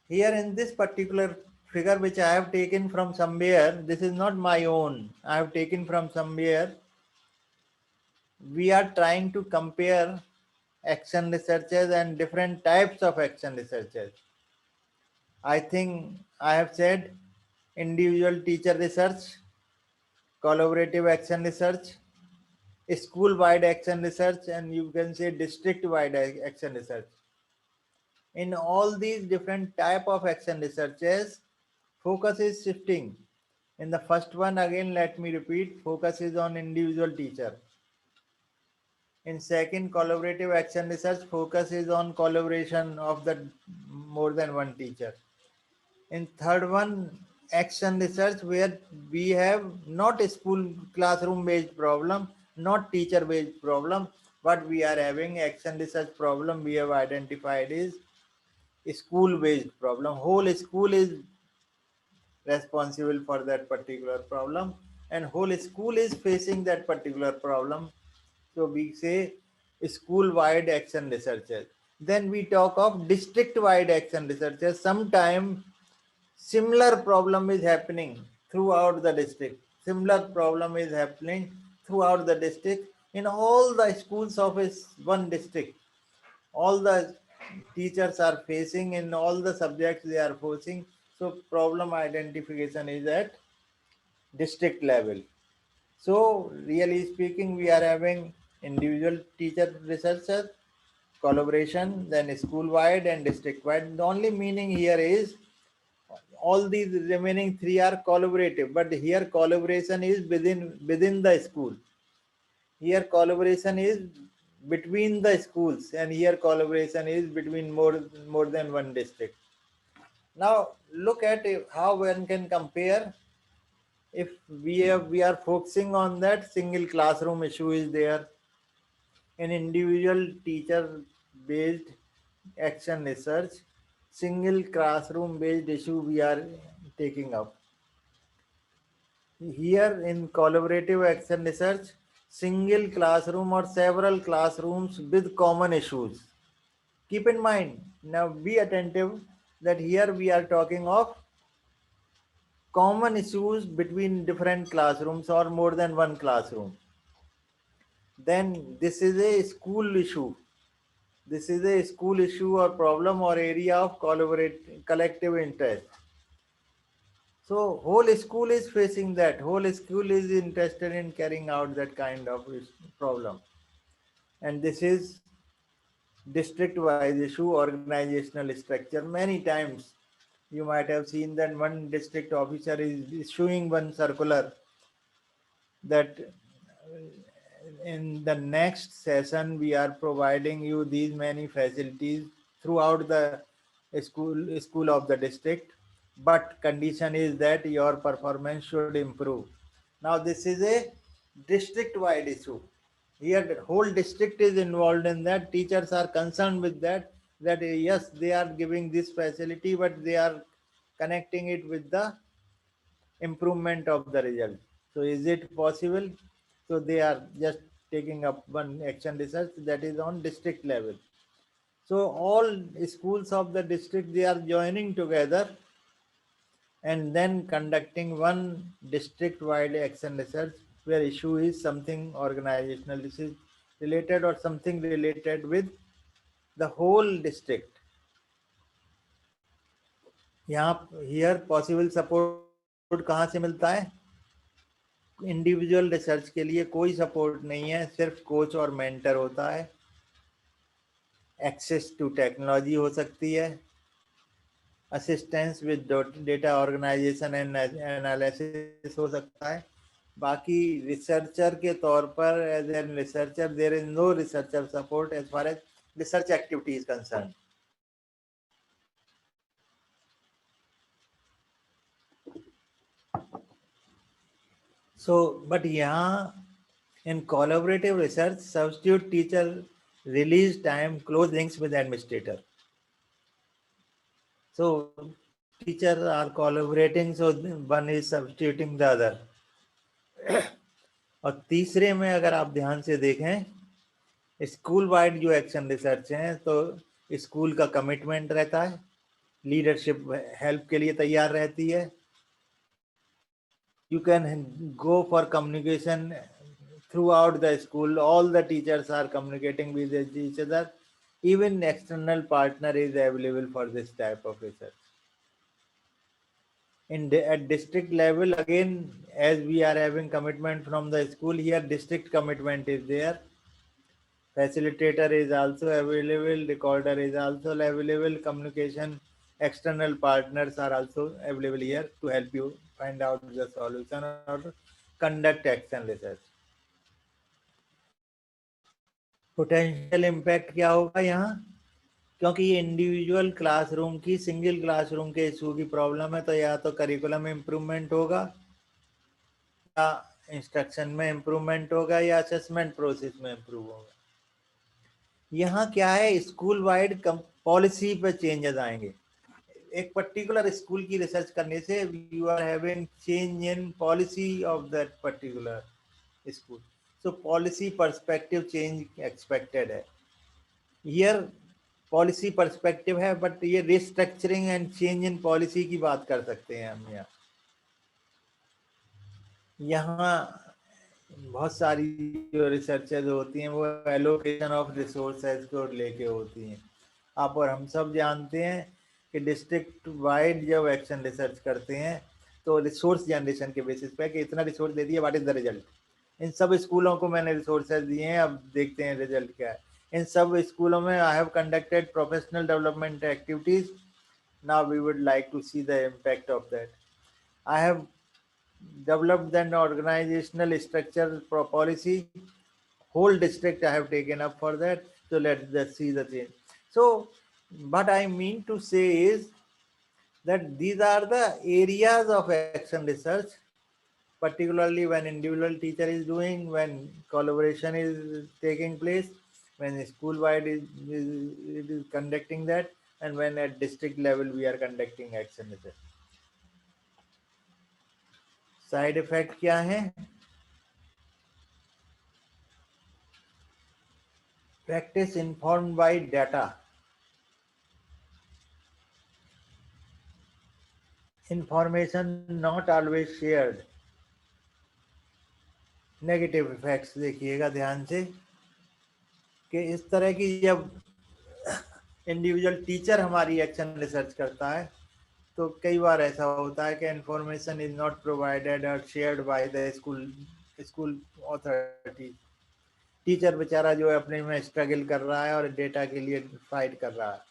Here in this particular figure, which I have taken from somewhere, this is not my own. I have taken from somewhere. We are trying to compare action researches and different types of action researches. I think I have said individual teacher research, collaborative action research, school-wide action research, and you can say district-wide action research. In all these different type of action researches, focus is shifting. In the first one, again, let me repeat, focus is on individual teacher. In second, collaborative action research, focus is on collaboration of the more than one teacher. In third one, action research, where we have not a school classroom based problem, not teacher based problem, but we are having action research problem we have identified is school based problem. Whole school is responsible for that particular problem, and whole school is facing that particular problem. So we say school wide action researches. Then we talk of district wide action researches. Sometime similar problem is happening throughout the district. Similar problem is happening throughout the district in all the schools of one district. All the teachers are facing in all the subjects they are facing. So problem identification is at district level. So really speaking, we are having individual teacher researchers, collaboration, then school-wide and district-wide. The only meaning here is all these remaining three are collaborative, but here collaboration is within the school. Here collaboration is between the schools, and here collaboration is between more than one district. Now look at how one can compare. If we are focusing on that single classroom issue is there, an individual teacher based action research, single classroom based issue we are taking up. Here in collaborative action research, single classroom or several classrooms with common issues. Keep in mind, now be attentive that here we are talking of common issues between different classrooms or more than one classroom. Then this is a school issue. This is a school issue or problem or area of collective interest. So whole school is facing that. Whole school is interested in carrying out that kind of problem. And this is district-wise issue, organizational structure. Many times you might have seen that one district officer is issuing one circular that in the next session we are providing you these many facilities throughout the school of the district, but condition is that your performance should improve. Now this is a district wide issue. Here the whole district is involved in that. Teachers are concerned with that yes, they are giving this facility, but they are connecting it with the improvement of the result. So is it possible? So they are just taking up one action research that is on district level. So all schools of the district, they are joining together and then conducting one district wide action research where issue is something organizational, this is related or something related with the whole district. यहाँ here possible support कहाँ से मिलता है? Individual research के लिए कोई support नहीं है, सिर्फ कोच और मेंटर होता है. एक्सेस टू टेक्नोलॉजी हो सकती है, assistance with data organization and analysis हो सकता है. बाकी रिसर्चर के तौर पर as an researcher there is no researcher support as far as research activity is concern. So, but yeah, in collaborative research, substitute teacher release time, close links with administrator. So teachers are collaborating, so one is substituting the other. और तीसरे में अगर आप ध्यान से देखें, school wide जो action research है, तो स्कूल का कमिटमेंट रहता है, लीडरशिप हेल्प के लिए तैयार रहती है. You can go for communication throughout the school. All the teachers are communicating with each other. Even external partner is available for this type of research. At district level, again, as we are having commitment from the school, here district commitment is there. Facilitator is also available, recorder is also available, communication external partners are also available here to help you find out the solution or conduct action research. Potential impact क्या होगा यहाँ, क्योंकि ये individual classroom की, single classroom के issue की problem है, तो या तो करिकुलम में इम्प्रूवमेंट होगा, या इंस्ट्रक्शन में इम्प्रूवमेंट होगा, या असेसमेंट प्रोसेस में इम्प्रूव होगा. यहाँ क्या है, स्कूल वाइड पॉलिसी पे चेंजेस आएंगे. एक पर्टिकुलर स्कूल की रिसर्च करने से you are having change in policy of that particular school, so policy perspective change expected है. हियर पॉलिसी पर्सपेक्टिव है, बट ये restructuring and change in policy की बात कर सकते हैं हम. यहाँ बहुत सारी जो रिसर्चेज होती हैं वो एलोकेशन ऑफ रिसोर्सेज को लेके होती हैं. आप और हम सब जानते हैं कि डिस्ट्रिक्ट वाइड जब एक्शन रिसर्च करते हैं तो रिसोर्स जनरेशन के बेसिस पे कि इतना रिसोर्स दे दिया, व्हाट इज द रिजल्ट. इन सब स्कूलों को मैंने रिसोर्सेज दिए हैं, अब देखते हैं रिजल्ट क्या है. इन सब स्कूलों में I have conducted professional development activities. Now we would like to see the impact of that. I have developed an organizational structure policy. Whole district I have taken up for that. So let's see the change. So what I mean to say is that these are the areas of action research, particularly when individual teacher is doing, when collaboration is taking place, when school wide is conducting that, and when at district level we are conducting action research. Side effect क्या है? Practice informed by data, information not always shared. Negative effects देखिएगा ध्यान से कि इस तरह की जब इंडिविजुअल टीचर हमारी एक्शन रिसर्च करता है तो कई बार ऐसा होता है कि इंफॉर्मेशन इज नॉट प्रोवाइडेड और shared by the school authority. Teacher बेचारा जो है अपने में स्ट्रगल कर रहा है और डेटा के लिए फाइट कर रहा है.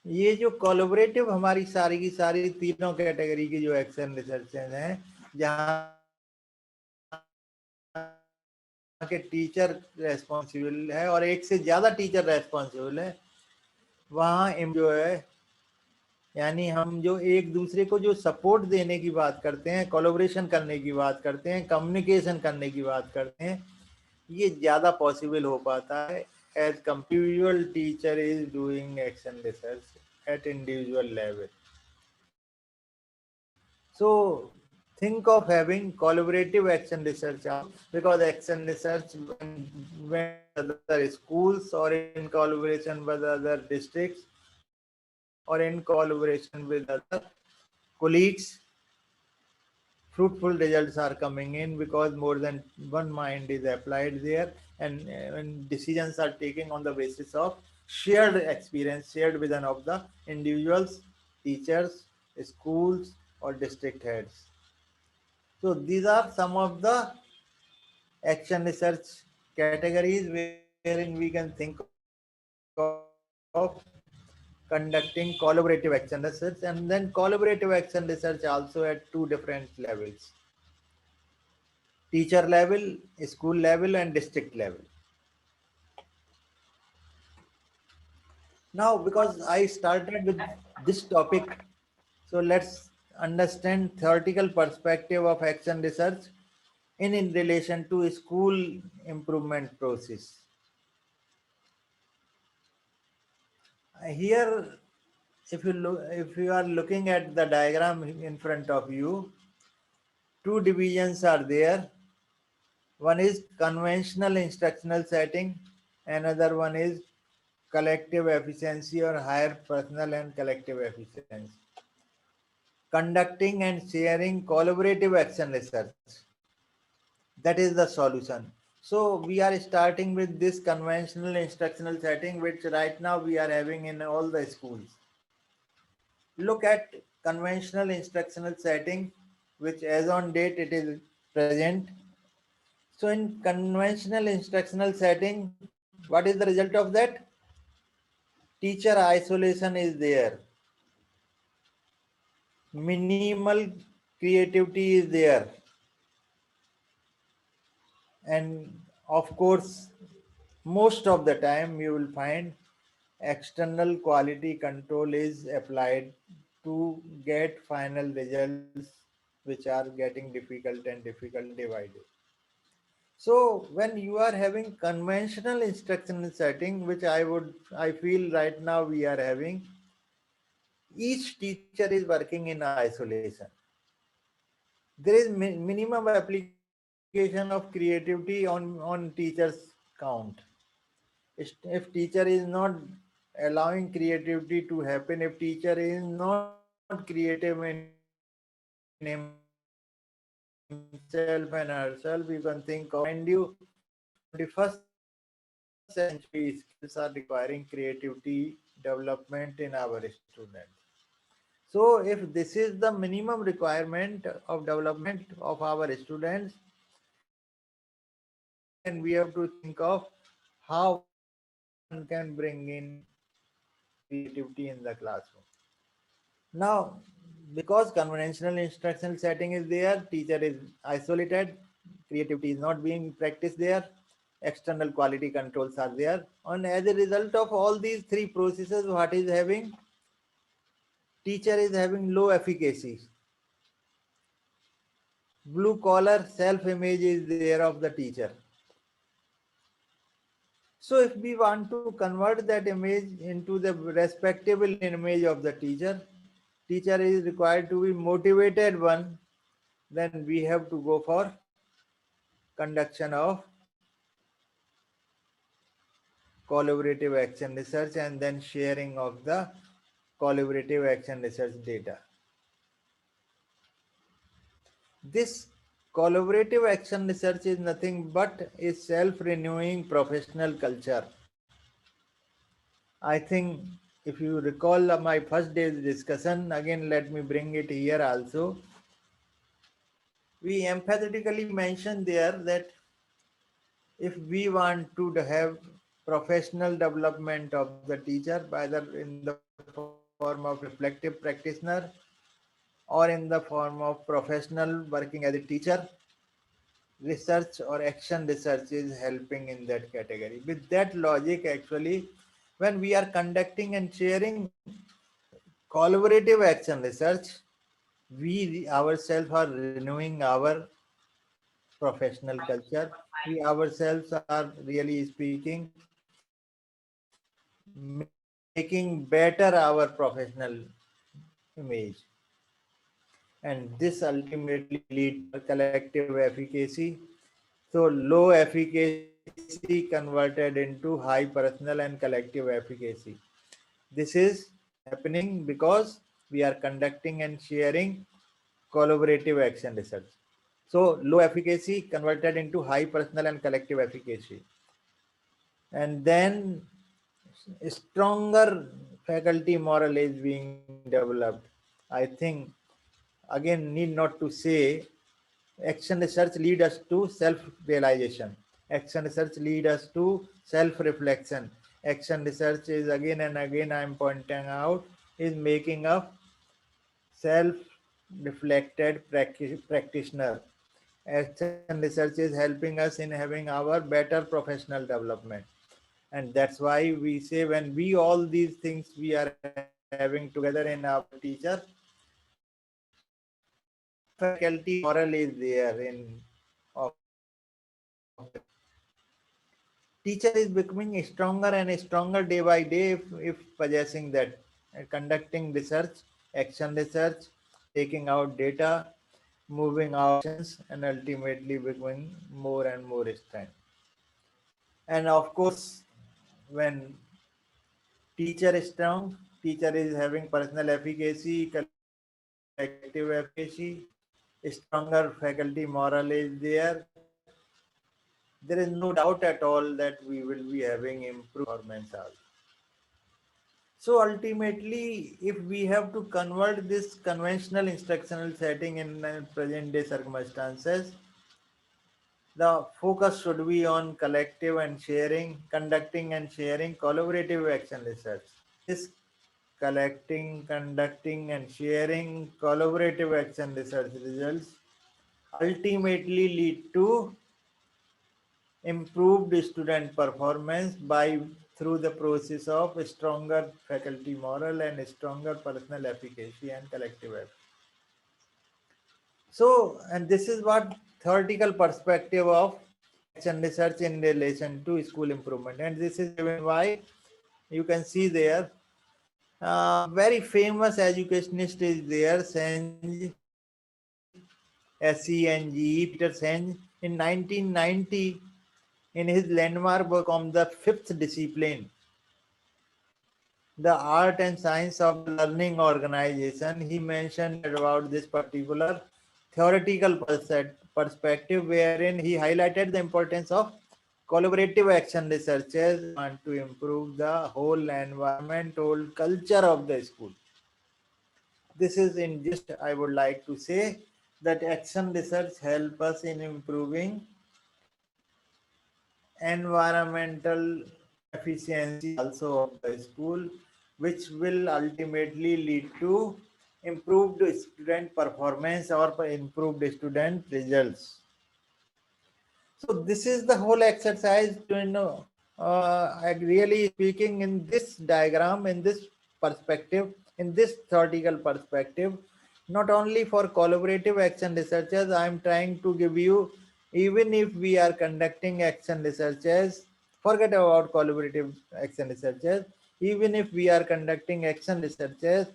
ये जो कोलैबोरेटिव हमारी सारी की सारी तीनों कैटेगरी की जो एक्शन रिसर्च हैं, जहाँ के टीचर रेस्पॉन्सिबल है और एक से ज्यादा टीचर रेस्पॉन्सिबल है, वहाँ जो है यानी हम जो एक दूसरे को जो सपोर्ट देने की बात करते हैं, कोलैबोरेशन करने की बात करते हैं, कम्युनिकेशन करने की बात करते हैं, ये ज़्यादा पॉसिबल हो पाता है as computer teacher is doing action research at individual level. So think of having collaborative action research, because action research when other schools or in collaboration with other districts or in collaboration with other colleagues, fruitful results are coming in because more than one mind is applied there, and decisions are taken on the basis of shared experience, shared vision of the individuals, teachers, schools or district heads. So these are some of the action research categories wherein we can think of conducting collaborative action research, and then collaborative action research also at two different levels: teacher level, school level and district level. Now, because I started with this topic, so let's understand theoretical perspective of action research in relation to school improvement process. Here if you are looking at the diagram in front of you, two divisions are there. One is conventional instructional setting, another one is collective efficiency or higher personal and collective efficiency. Conducting and sharing collaborative action research. That is the solution. So we are starting with this conventional instructional setting, which right now we are having in all the schools. Look at conventional instructional setting, which as on date it is present. So in conventional instructional setting, what is the result of that? Teacher isolation is there. Minimal creativity is there. And of course, most of the time you will find external quality control is applied to get final results, which are getting difficult and difficult day by day. So when you are having conventional instructional setting, which I feel right now we are having, each teacher is working in isolation. There is minimum application of creativity on teachers count. If teacher is not allowing creativity to happen, if teacher is not creative in himself and herself, you can think of, mind you, 21st century skills are requiring creativity development in our students. So if this is the minimum requirement of development of our students, then we have to think of how one can bring in creativity in the classroom. Now, because conventional instructional setting is there, teacher is isolated, creativity is not being practiced there, external quality controls are there. And as a result of all these three processes, what is having? Teacher is having low efficacy. Blue collar self-image is there of the teacher. So if we want to convert that image into the respectable image of the teacher, teacher is required to be motivated one, then we have to go for conduction of collaborative action research and then sharing of the collaborative action research data. This collaborative action research is nothing but a self-renewing professional culture. I think if you recall my first day's discussion, again let me bring it here also. We emphatically mentioned there that if we want to have professional development of the teacher, either in the form of reflective practitioner or in the form of professional working as a teacher, research or action research is helping in that category. With that logic, actually, when we are conducting and sharing collaborative action research, we ourselves are renewing our professional culture. We ourselves are really speaking, making better our professional image. And this ultimately leads to collective efficacy. So low efficacy converted into high personal and collective efficacy. This is happening because we are conducting and sharing collaborative action research. So low efficacy converted into high personal and collective efficacy. And then stronger faculty morale is being developed. I think, again, need not to say, action research lead us to self-realization. Action research lead us to self-reflection. Action research is again and again I'm pointing out is making a self-reflected practitioner. Action research is helping us in having our better professional development. And that's why we say when we all these things we are having together in our teacher, faculty moral is there in of teacher is becoming stronger and stronger day by day if possessing that. conducting research, action research, taking out data, moving actions, and ultimately becoming more and more strength. And of course, when teacher is strong, teacher is having personal efficacy, collective efficacy, stronger faculty moral is there. There is no doubt at all that we will be having improved performance also. So ultimately, if we have to convert this conventional instructional setting in present day circumstances, the focus should be on collective and sharing, conducting and sharing collaborative action research. This collecting, conducting and sharing collaborative action research results ultimately lead to improved student performance by through the process of stronger faculty moral and stronger personal efficacy and collective efficacy. So, and this is what theoretical perspective of action research in relation to school improvement. And this is given why you can see there, very famous educationist is there, Senge, S-E-N-G, Peter Senge, in 1990, in his landmark book on the fifth discipline, the art and science of learning organization, he mentioned about this particular theoretical perspective wherein he highlighted the importance of collaborative action researches and to improve the whole environment, whole culture of the school. This is in just, I would like to say that action research help us in improving environmental efficiency also of the school, which will ultimately lead to improved student performance or improved student results. So this is the whole exercise to really speaking in this diagram, in this perspective, in this theoretical perspective, not only for collaborative action researchers, I am trying to give you, even if we are conducting action researches, forget about collaborative action researches, even if we are conducting action researches,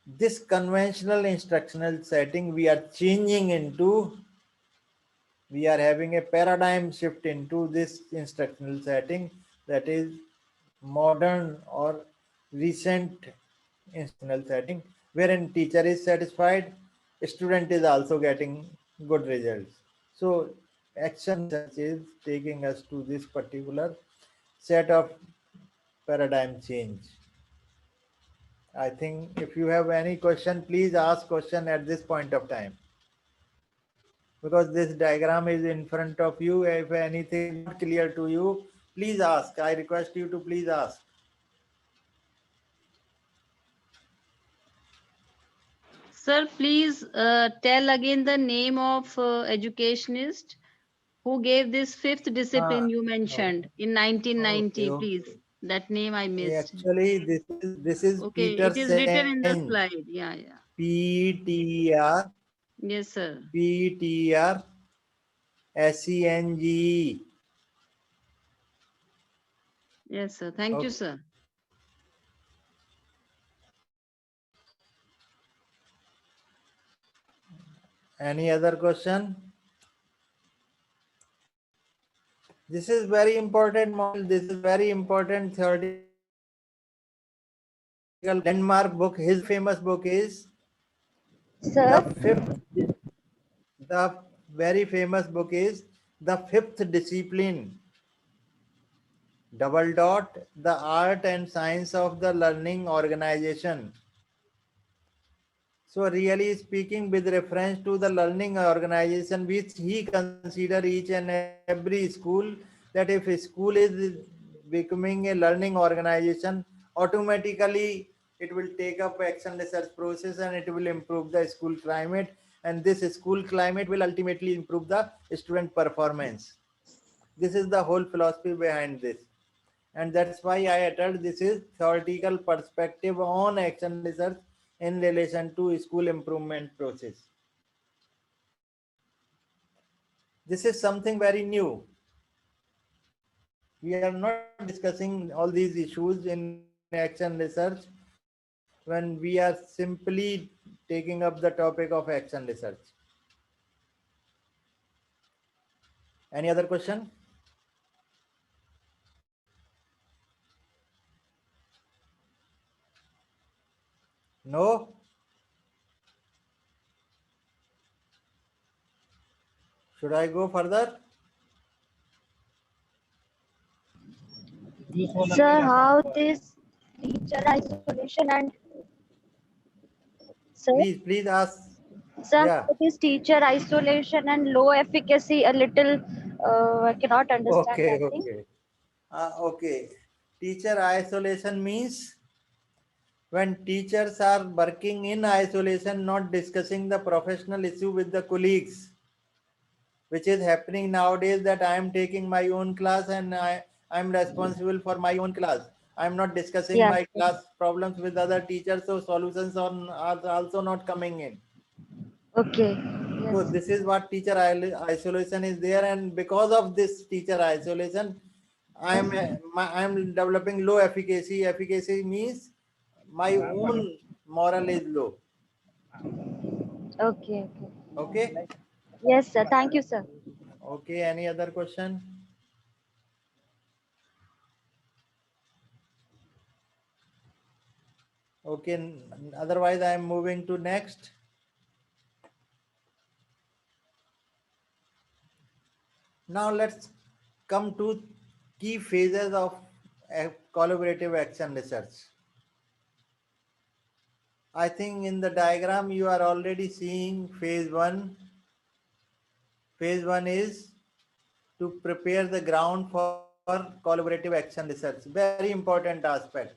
this conventional instructional setting we are changing into, we are having a paradigm shift into this instructional setting, that is modern or recent instructional setting, wherein teacher is satisfied, student is also getting good results. So action research is taking us to this particular set of paradigm change. I think if you have any question, please ask question at this point of time, because this diagram is in front of you. If anything is not clear to you, please ask. I request you to please ask. Sir, please tell again the name of educationist who gave this fifth discipline you mentioned in 1990, Okay. please. That name I missed. Actually, this is Okay, Peter it is written in the Senge. slide. Yeah, yeah. P-T-R, Yes, sir. P-T-R, S-E-N-G-E. Yes, sir. Thank you, Okay. sir. Any other question? This is very important model. This is very important theoretical landmark book. His famous book is Sir, the fifth. The very famous book is The Fifth Discipline. Double dot, the art and science of the learning organization. So really speaking, with reference to the learning organization, which he consider each and every school, that if a school is becoming a learning organization, automatically it will take up action research process and it will improve the school climate, and this school climate will ultimately improve the student performance. This is the whole philosophy behind this. And that's why I uttered this is theoretical perspective on action research in relation to school improvement process. This is something very new. We are not discussing all these issues in action research when we are simply taking up the topic of action research. Any other question? No? Should I go further? Sir, how this teacher isolation and sir, Please ask. sir, Yeah. how this teacher isolation and low efficacy a little I cannot understand Okay, that thing. okay. Okay. Teacher isolation means when teachers are working in isolation, not discussing the professional issue with the colleagues, which is happening nowadays, that I am taking my own class and I'm responsible for my own class. I'm not discussing Yes. my class problems with other teachers, so solutions are also not coming in. Okay. So Yes. this is what teacher isolation is there, and because of this teacher isolation, I'm developing low efficacy. Efficacy means my own moral is low. Okay. Okay. Okay. Yes, sir. Thank you, sir. Okay. Any other question? Okay. Otherwise, I am moving to next. Now let's come to key phases of collaborative action research. I think in the diagram you are already seeing phase one. Phase one is to prepare the ground for collaborative action research. Very important aspect.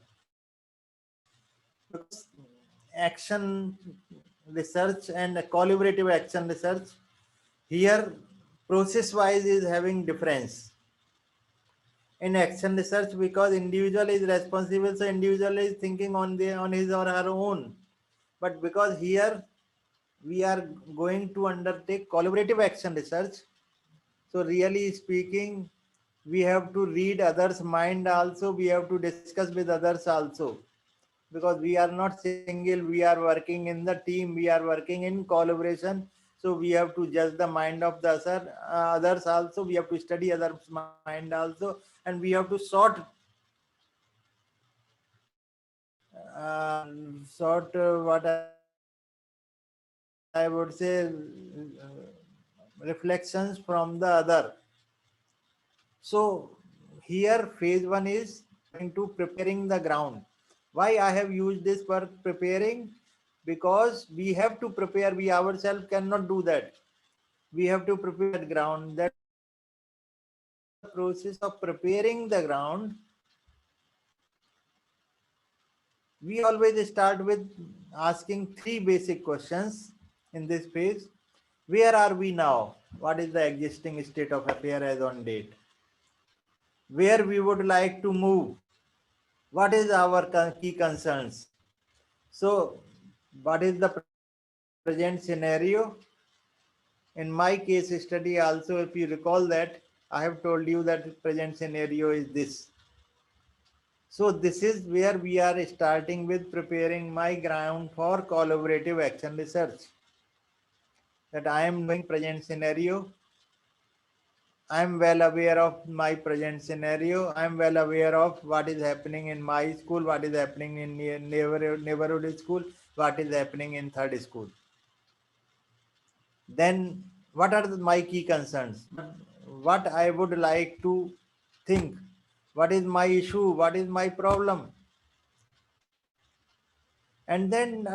Because action research and collaborative action research, here process wise is having difference. In action research, because individual is responsible, so individual is thinking on his or her own. But because here we are going to undertake collaborative action research, so really speaking, we have to read others' mind also, we have to discuss with others also, because we are not single, we are working in the team, we are working in collaboration. So we have to judge the mind of the others also, we have to study others' mind also, and we have to what I would say, reflections from the other. So here phase one is into preparing the ground. Why I have used this for preparing? Because we have to prepare, we ourselves cannot do that. We have to prepare the ground. That process of preparing the ground, we always start with asking three basic questions in this phase. Where are we now? What is the existing state of affair as on date? Where we would like to move? What is our key concerns? So what is the present scenario? In my case study also, if you recall that, I have told you that present scenario is this. So this is where we are starting with preparing my ground for collaborative action research. That I am knowing present scenario. I am well aware of my present scenario. I am well aware of what is happening in my school, what is happening in neighborhood school, what is happening in third school. Then what are my key concerns? What I would like to think? What is my issue? What is my problem? And then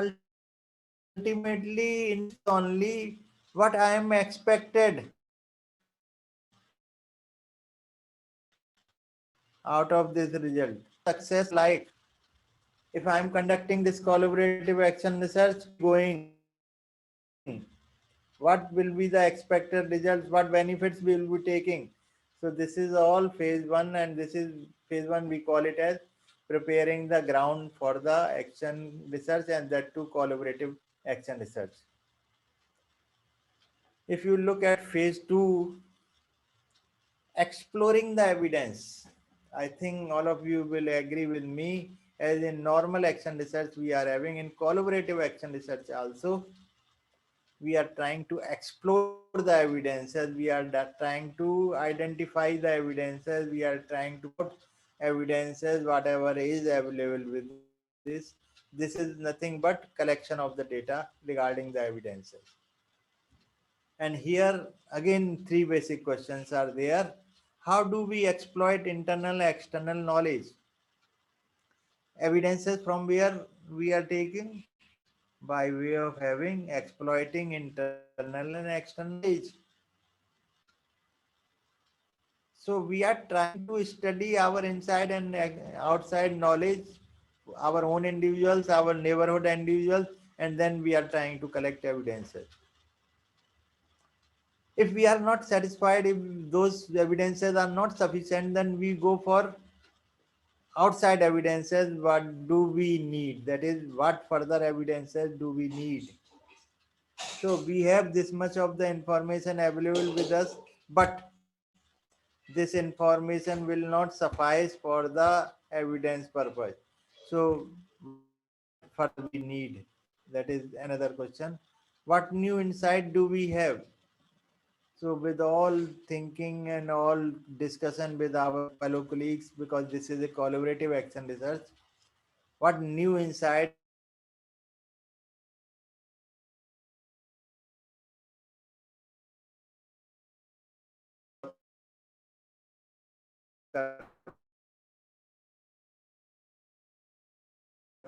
ultimately only what I am expected out of this result. Success, like if I am conducting this collaborative action research, going, what will be the expected results, what benefits we will be taking. So this is all phase one, and this is phase one, we call it as preparing the ground for the action research, and that too collaborative action research. If you look at phase two, exploring the evidence, I think all of you will agree with me. as in normal action research we are having, in collaborative action research also, we are trying to explore the evidences, we are trying to identify the evidences, we are trying to put evidences, whatever is available with this. This is nothing but collection of the data regarding the evidences. And here again, three basic questions are there. How do we exploit internal and external knowledge? Evidences from where we are taking? By way of having exploiting internal and external knowledge. So we are trying to study our inside and outside knowledge, our own individuals, our neighborhood individuals, and then we are trying to collect evidences. If we are not satisfied, if those evidences are not sufficient, then we go for outside evidences. What do we need? That is, what further evidences do we need? So we have this much of the information available with us, but this information will not suffice for the evidence purpose. So what further we need? That is another question. What new insight do we have? So with all thinking and all discussion with our fellow colleagues, because this is a collaborative action research, what new insight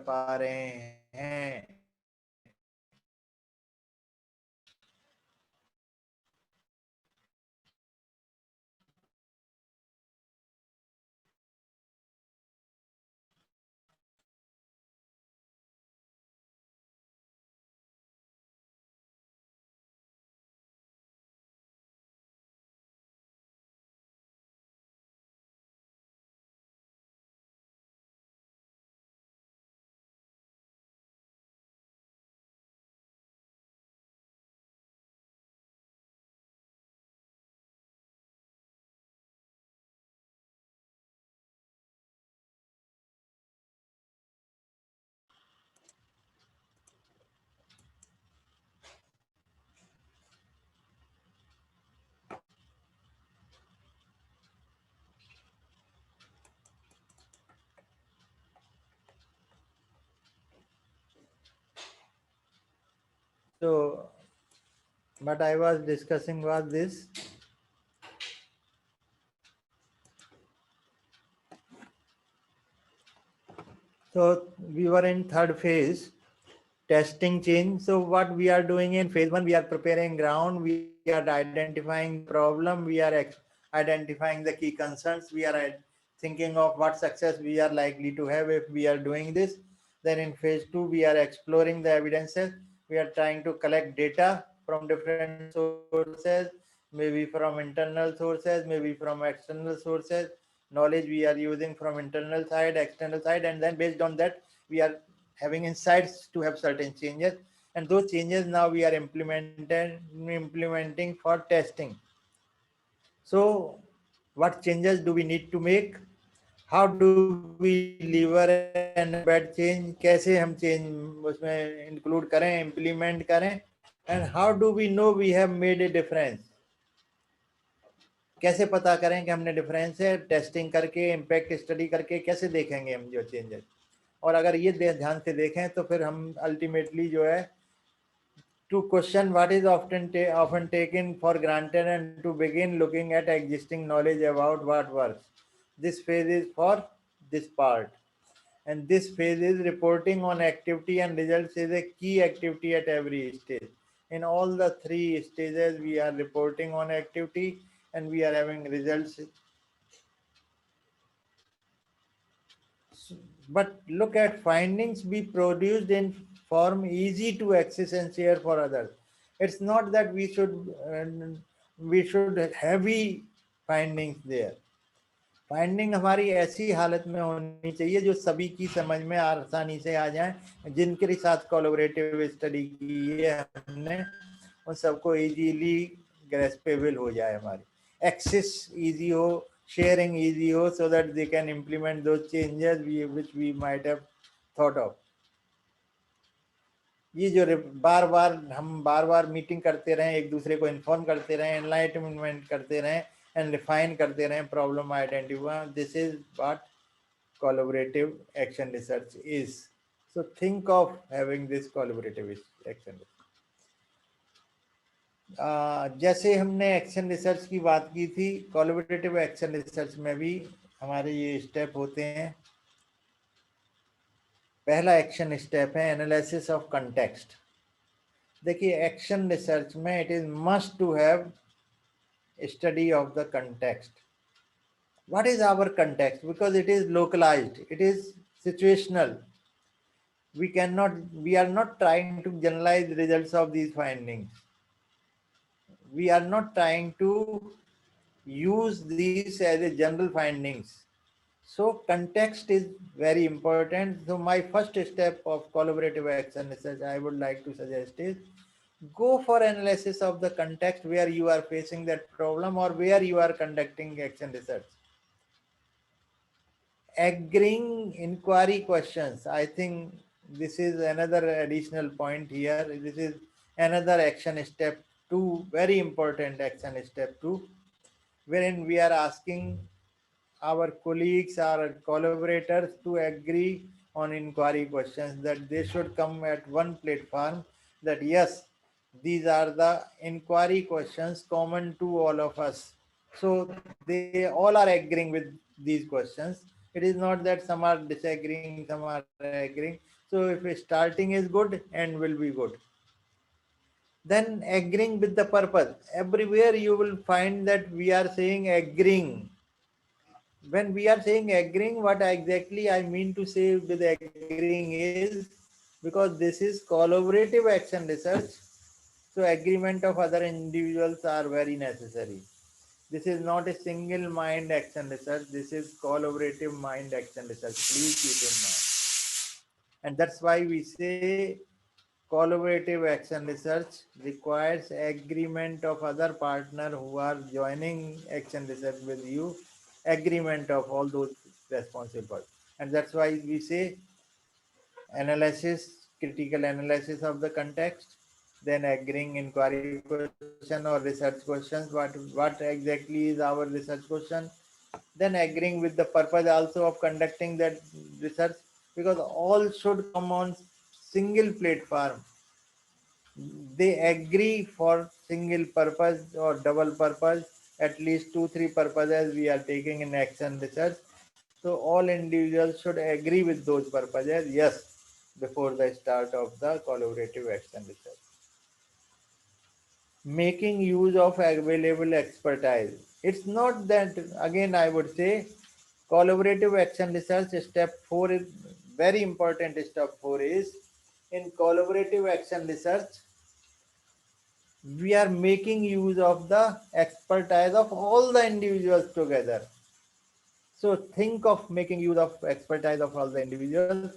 पा रहे हैं? So what I was discussing was this. So we were in third phase, testing change. So what we are doing in phase one, we are preparing ground, we are identifying the problem, we are identifying the key concerns, we are thinking of what success we are likely to have if we are doing this. Then in phase two, we are exploring the evidences. We are trying to collect data from different sources, maybe from internal sources, maybe from external sources. Knowledge we are using from internal side, external side, and then based on that, we are having insights to have certain changes. And those changes now we are implementing for testing. So what changes do we need to make? How do we deliver an embed change? कैसे हम change उसमें include करें, implement करें? And how do we know we have made a difference? कैसे पता करें कि हमने डिफरेंस है? टेस्टिंग करके, इम्पैक्ट स्टडी करके कैसे देखेंगे हम जो चेंजेस? और अगर ये ध्यान से देखें तो फिर हम अल्टीमेटली जो है to question what is often taken for granted and to begin looking at existing knowledge about what works. This phase is for this part. And this phase is reporting on activity and results is a key activity at every stage. In all the three stages, we are reporting on activity and we are having results. But look at findings be produced in form easy to access and share for others. It's not that we should have heavy findings there. Finding हमारी ऐसी हालत में होनी चाहिए जो सभी की समझ में आसानी से आ जाए, जिनके साथ कोलैबोरेटिव स्टडी की है हमने, उन सबको इजीली ग्रेस्पेबल हो जाए, हमारी एक्सेस इजी हो, sharing easy हो, so that they can implement those changes which we might have thought of. ये जो बार बार मीटिंग करते रहें, एक दूसरे को इन्फॉर्म करते रहें, एनलाइटमेंट करते रहें एंड रिफाइन करते रहें, problem identify, this is what collaborative action research is. So think of having this collaborative action. जैसे हमने एक्शन रिसर्च की बात की थी, कोलैबोरेटिव एक्शन रिसर्च में भी हमारे ये स्टेप होते हैं. पहला एक्शन स्टेप है एनालिसिस ऑफ कंटेक्स्ट. देखिए, एक्शन रिसर्च में it is must to have study of the context. What is our context? Because it is localized, it is situational. We are not trying to generalize the results of these findings. We are not trying to use these as a general findings. So context is very important. So my first step of collaborative action research I would like to suggest is go for analysis of the context where you are facing that problem or where you are conducting action research. Agreeing inquiry questions, I think this is another additional point here. This is another action step 2, very important action step 2, wherein we are asking our colleagues, our collaborators to agree on inquiry questions, that they should come at one platform, that yes, these are the inquiry questions common to all of us. So they all are agreeing with these questions. It is not that some are disagreeing, some are agreeing. So if starting is good, end will be good. Then agreeing with the purpose. Everywhere you will find that we are saying agreeing. When we are saying agreeing, what exactly I mean to say with agreeing is, because this is collaborative action research, so agreement of other individuals are very necessary. This is not a single mind action research, this is collaborative mind action research. Please keep in mind. And that's why we say collaborative action research requires agreement of other partner who are joining action research with you, agreement of all those responsible. And that's why we say analysis, critical analysis of the context, then agreeing inquiry question or research questions, what exactly is our research question, then agreeing with the purpose also of conducting that research, because all should come on single platform. They agree for single purpose or double purpose, at least 2-3 purposes we are taking in action research. So all individuals should agree with those purposes, yes, before the start of the collaborative action research. Making use of available expertise. It's not that, again I would say, collaborative action research step 4 is very important. Step 4 is, in collaborative action research, we are making use of the expertise of all the individuals together. So think of making use of expertise of all the individuals,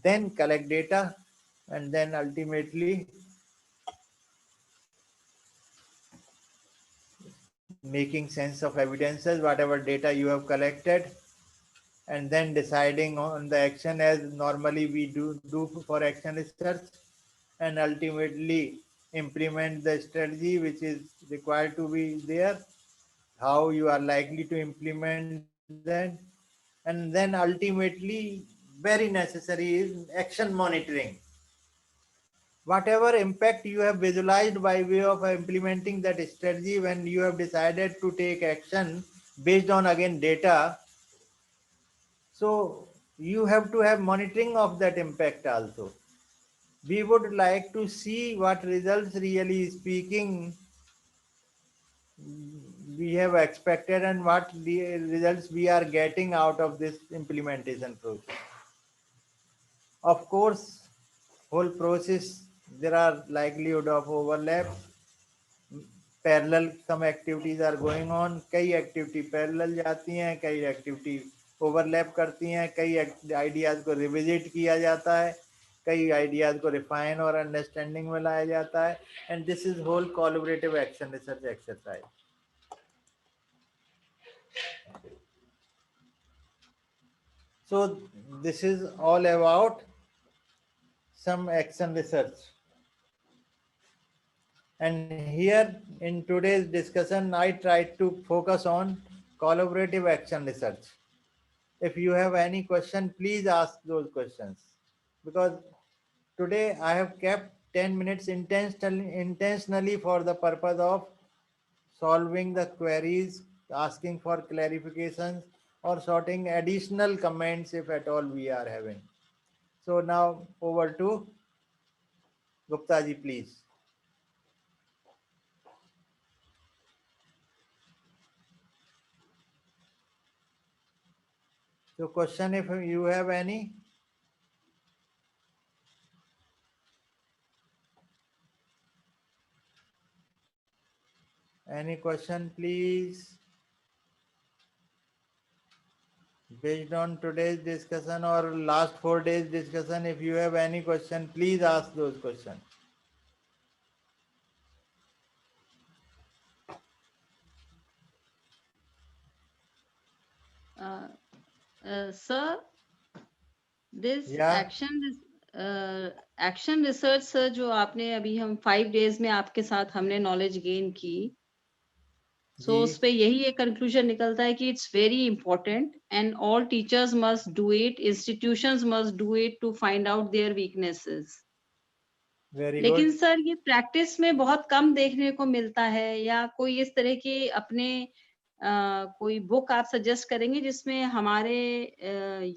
then collect data, and then ultimately making sense of evidences, whatever data you have collected, and then deciding on the action as normally we do for action research, and ultimately implement the strategy which is required to be there, how you are likely to implement that, and then ultimately very necessary is action monitoring. Whatever impact you have visualized by way of implementing that strategy, when you have decided to take action based on again data, so you have to have monitoring of that impact also. We would like to see what results, really speaking, we have expected and what the results we are getting out of this implementation process. Of course, whole process, there are likelihood of overlap. Parallel, some activities are going on. कई activity parallel जाती हैं, कई activity overlap करती हैं, कई ideas को revisit किया जाता है, कई ideas को refine और understanding में लाया जाता है, and this is whole collaborative action research exercise. So this is all about some action research. And here in today's discussion, I tried to focus on collaborative action research. If you have any question, please ask those questions. Because today I have kept 10 minutes intentionally for the purpose of solving the queries, asking for clarifications, or sorting additional comments if at all we are having. So now over to Gupta ji, please. So question if you have any. Any question, please? Based on today's discussion or last 4 days discussion, if you have any question, please ask those questions. Sir, this Yeah. action research sir जो आपने अभी हम 5 days में आपके साथ हमने knowledge gain की, so उस पे यही एक conclusion निकलता है कि it's very important and all teachers must do it, institutions must do it to find out their weaknesses. Very लेकिन good. सर ये प्रैक्टिस में बहुत कम देखने को मिलता है, या कोई इस तरह की अपने कोई बुक आप सजेस्ट करेंगे जिसमें हमारे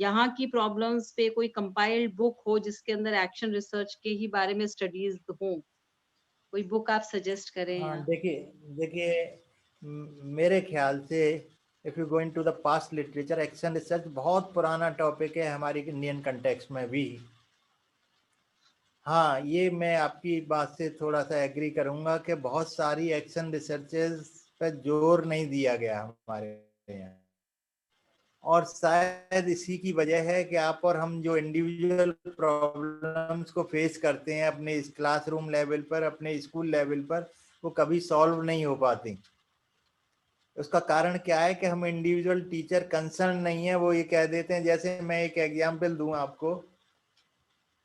यहाँ की प्रॉब्लम्स पे कोई कंपाइल्ड बुक हो जिसके अंदर एक्शन रिसर्च के ही बारे में स्टडीज हो, कोई बुक आप सजेस्ट करें? हाँ, देखिए मेरे ख्याल से if you going to the past literature, action research बहुत पुराना टॉपिक है हमारी इंडियन कंटेक्स्ट में भी। हाँ, ये मैं आपकी बात से थोड़ा सा एग्री करूंगा कि बहुत सारी एक्शन रिसर्चेस पे जोर नहीं दिया गया हमारे यहाँ, और शायद इसी की वजह है कि आप और हम जो इंडिविजुअल प्रॉब्लम्स को फेस करते हैं अपने इस क्लासरूम लेवल पर, अपने स्कूल लेवल पर, वो कभी सॉल्व नहीं हो पाती। उसका कारण क्या है कि हम इंडिविजुअल टीचर कंसर्न नहीं है, वो ये कह देते हैं, जैसे मैं एक एग्जांपल दूं आपको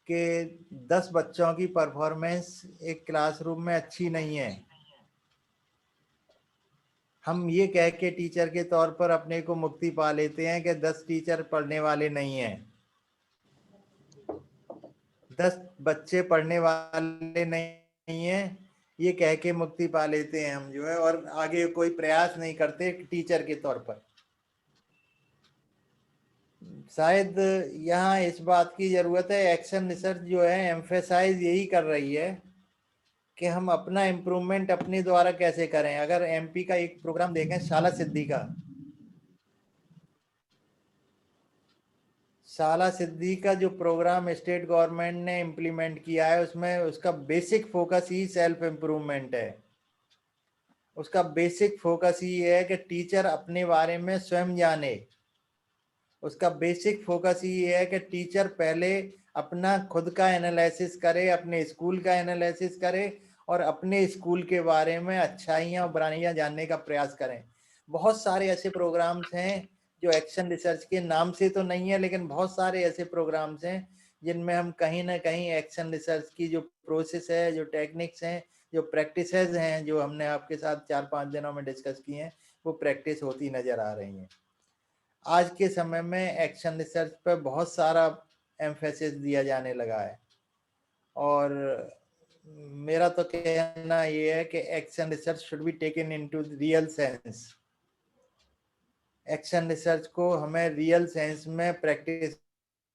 कि 10 बच्चों की परफॉर्मेंस एक क्लासरूम में अच्छी नहीं है, हम ये कह के टीचर के तौर पर अपने को मुक्ति पा लेते हैं कि 10 टीचर पढ़ने वाले नहीं हैं, 10 बच्चे पढ़ने वाले नहीं हैं, ये कह के मुक्ति पा लेते हैं हम जो है, और आगे कोई प्रयास नहीं करते टीचर के तौर पर। शायद यहाँ इस बात की जरूरत है, एक्शन रिसर्च जो है एम्फेसाइज यही कर रही है कि हम अपना इम्प्रूवमेंट अपने द्वारा कैसे करें। अगर एमपी का एक प्रोग्राम देखें शाला सिद्धि का, शाला सिद्धि का जो प्रोग्राम स्टेट गवर्नमेंट ने इम्प्लीमेंट किया है, उसमें उसका बेसिक फोकस ही सेल्फ इम्प्रूवमेंट है। उसका बेसिक फोकस ही है कि टीचर अपने बारे में स्वयं जाने। उसका बेसिक फोकस ही है कि टीचर पहले अपना खुद का एनालिसिस करे, अपने स्कूल का एनालिसिस करे और अपने स्कूल के बारे में अच्छाइयाँ और बुराइयाँ जानने का प्रयास करें। बहुत सारे ऐसे प्रोग्राम्स हैं जो एक्शन रिसर्च के नाम से तो नहीं है, लेकिन बहुत सारे ऐसे प्रोग्राम्स हैं जिनमें हम कहीं ना कहीं एक्शन रिसर्च की जो प्रोसेस है, जो टेक्निक्स हैं, जो प्रैक्टिसेस हैं, जो हमने आपके साथ 4-5 दिनों में डिस्कस की हैं, वो प्रैक्टिस होती नजर आ रही हैं। आज के समय में एक्शन रिसर्च पर बहुत सारा एम्फेसिस दिया जाने लगा है, और मेरा तो कहना ये है कि action research should be taken into real sense. Action research को हमें रियल सेंस में प्रैक्टिस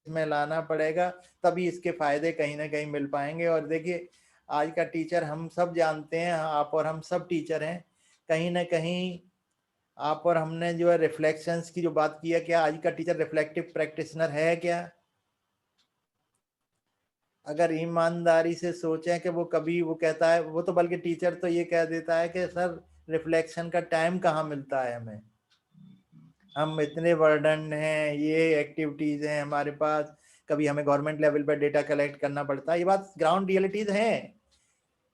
में लाना पड़ेगा, तभी इसके फायदे कहीं ना कहीं मिल पाएंगे। और देखिए आज का टीचर हम सब जानते हैं, आप और हम सब टीचर हैं, कहीं ना कहीं आप और हमने जो है रिफ्लेक्शंस की जो बात की है, क्या आज का टीचर रिफ्लेक्टिव प्रैक्टिशनर है क्या? अगर ईमानदारी से सोचें कि वो कभी, वो कहता है, वो तो बल्कि टीचर तो ये कह देता है कि सर रिफ्लेक्शन का टाइम कहाँ मिलता है हमें, हम इतने बर्डन हैं, ये एक्टिविटीज हैं हमारे पास, कभी हमें गवर्नमेंट लेवल पर डेटा कलेक्ट करना पड़ता है। ये बात ग्राउंड रियलिटीज हैं,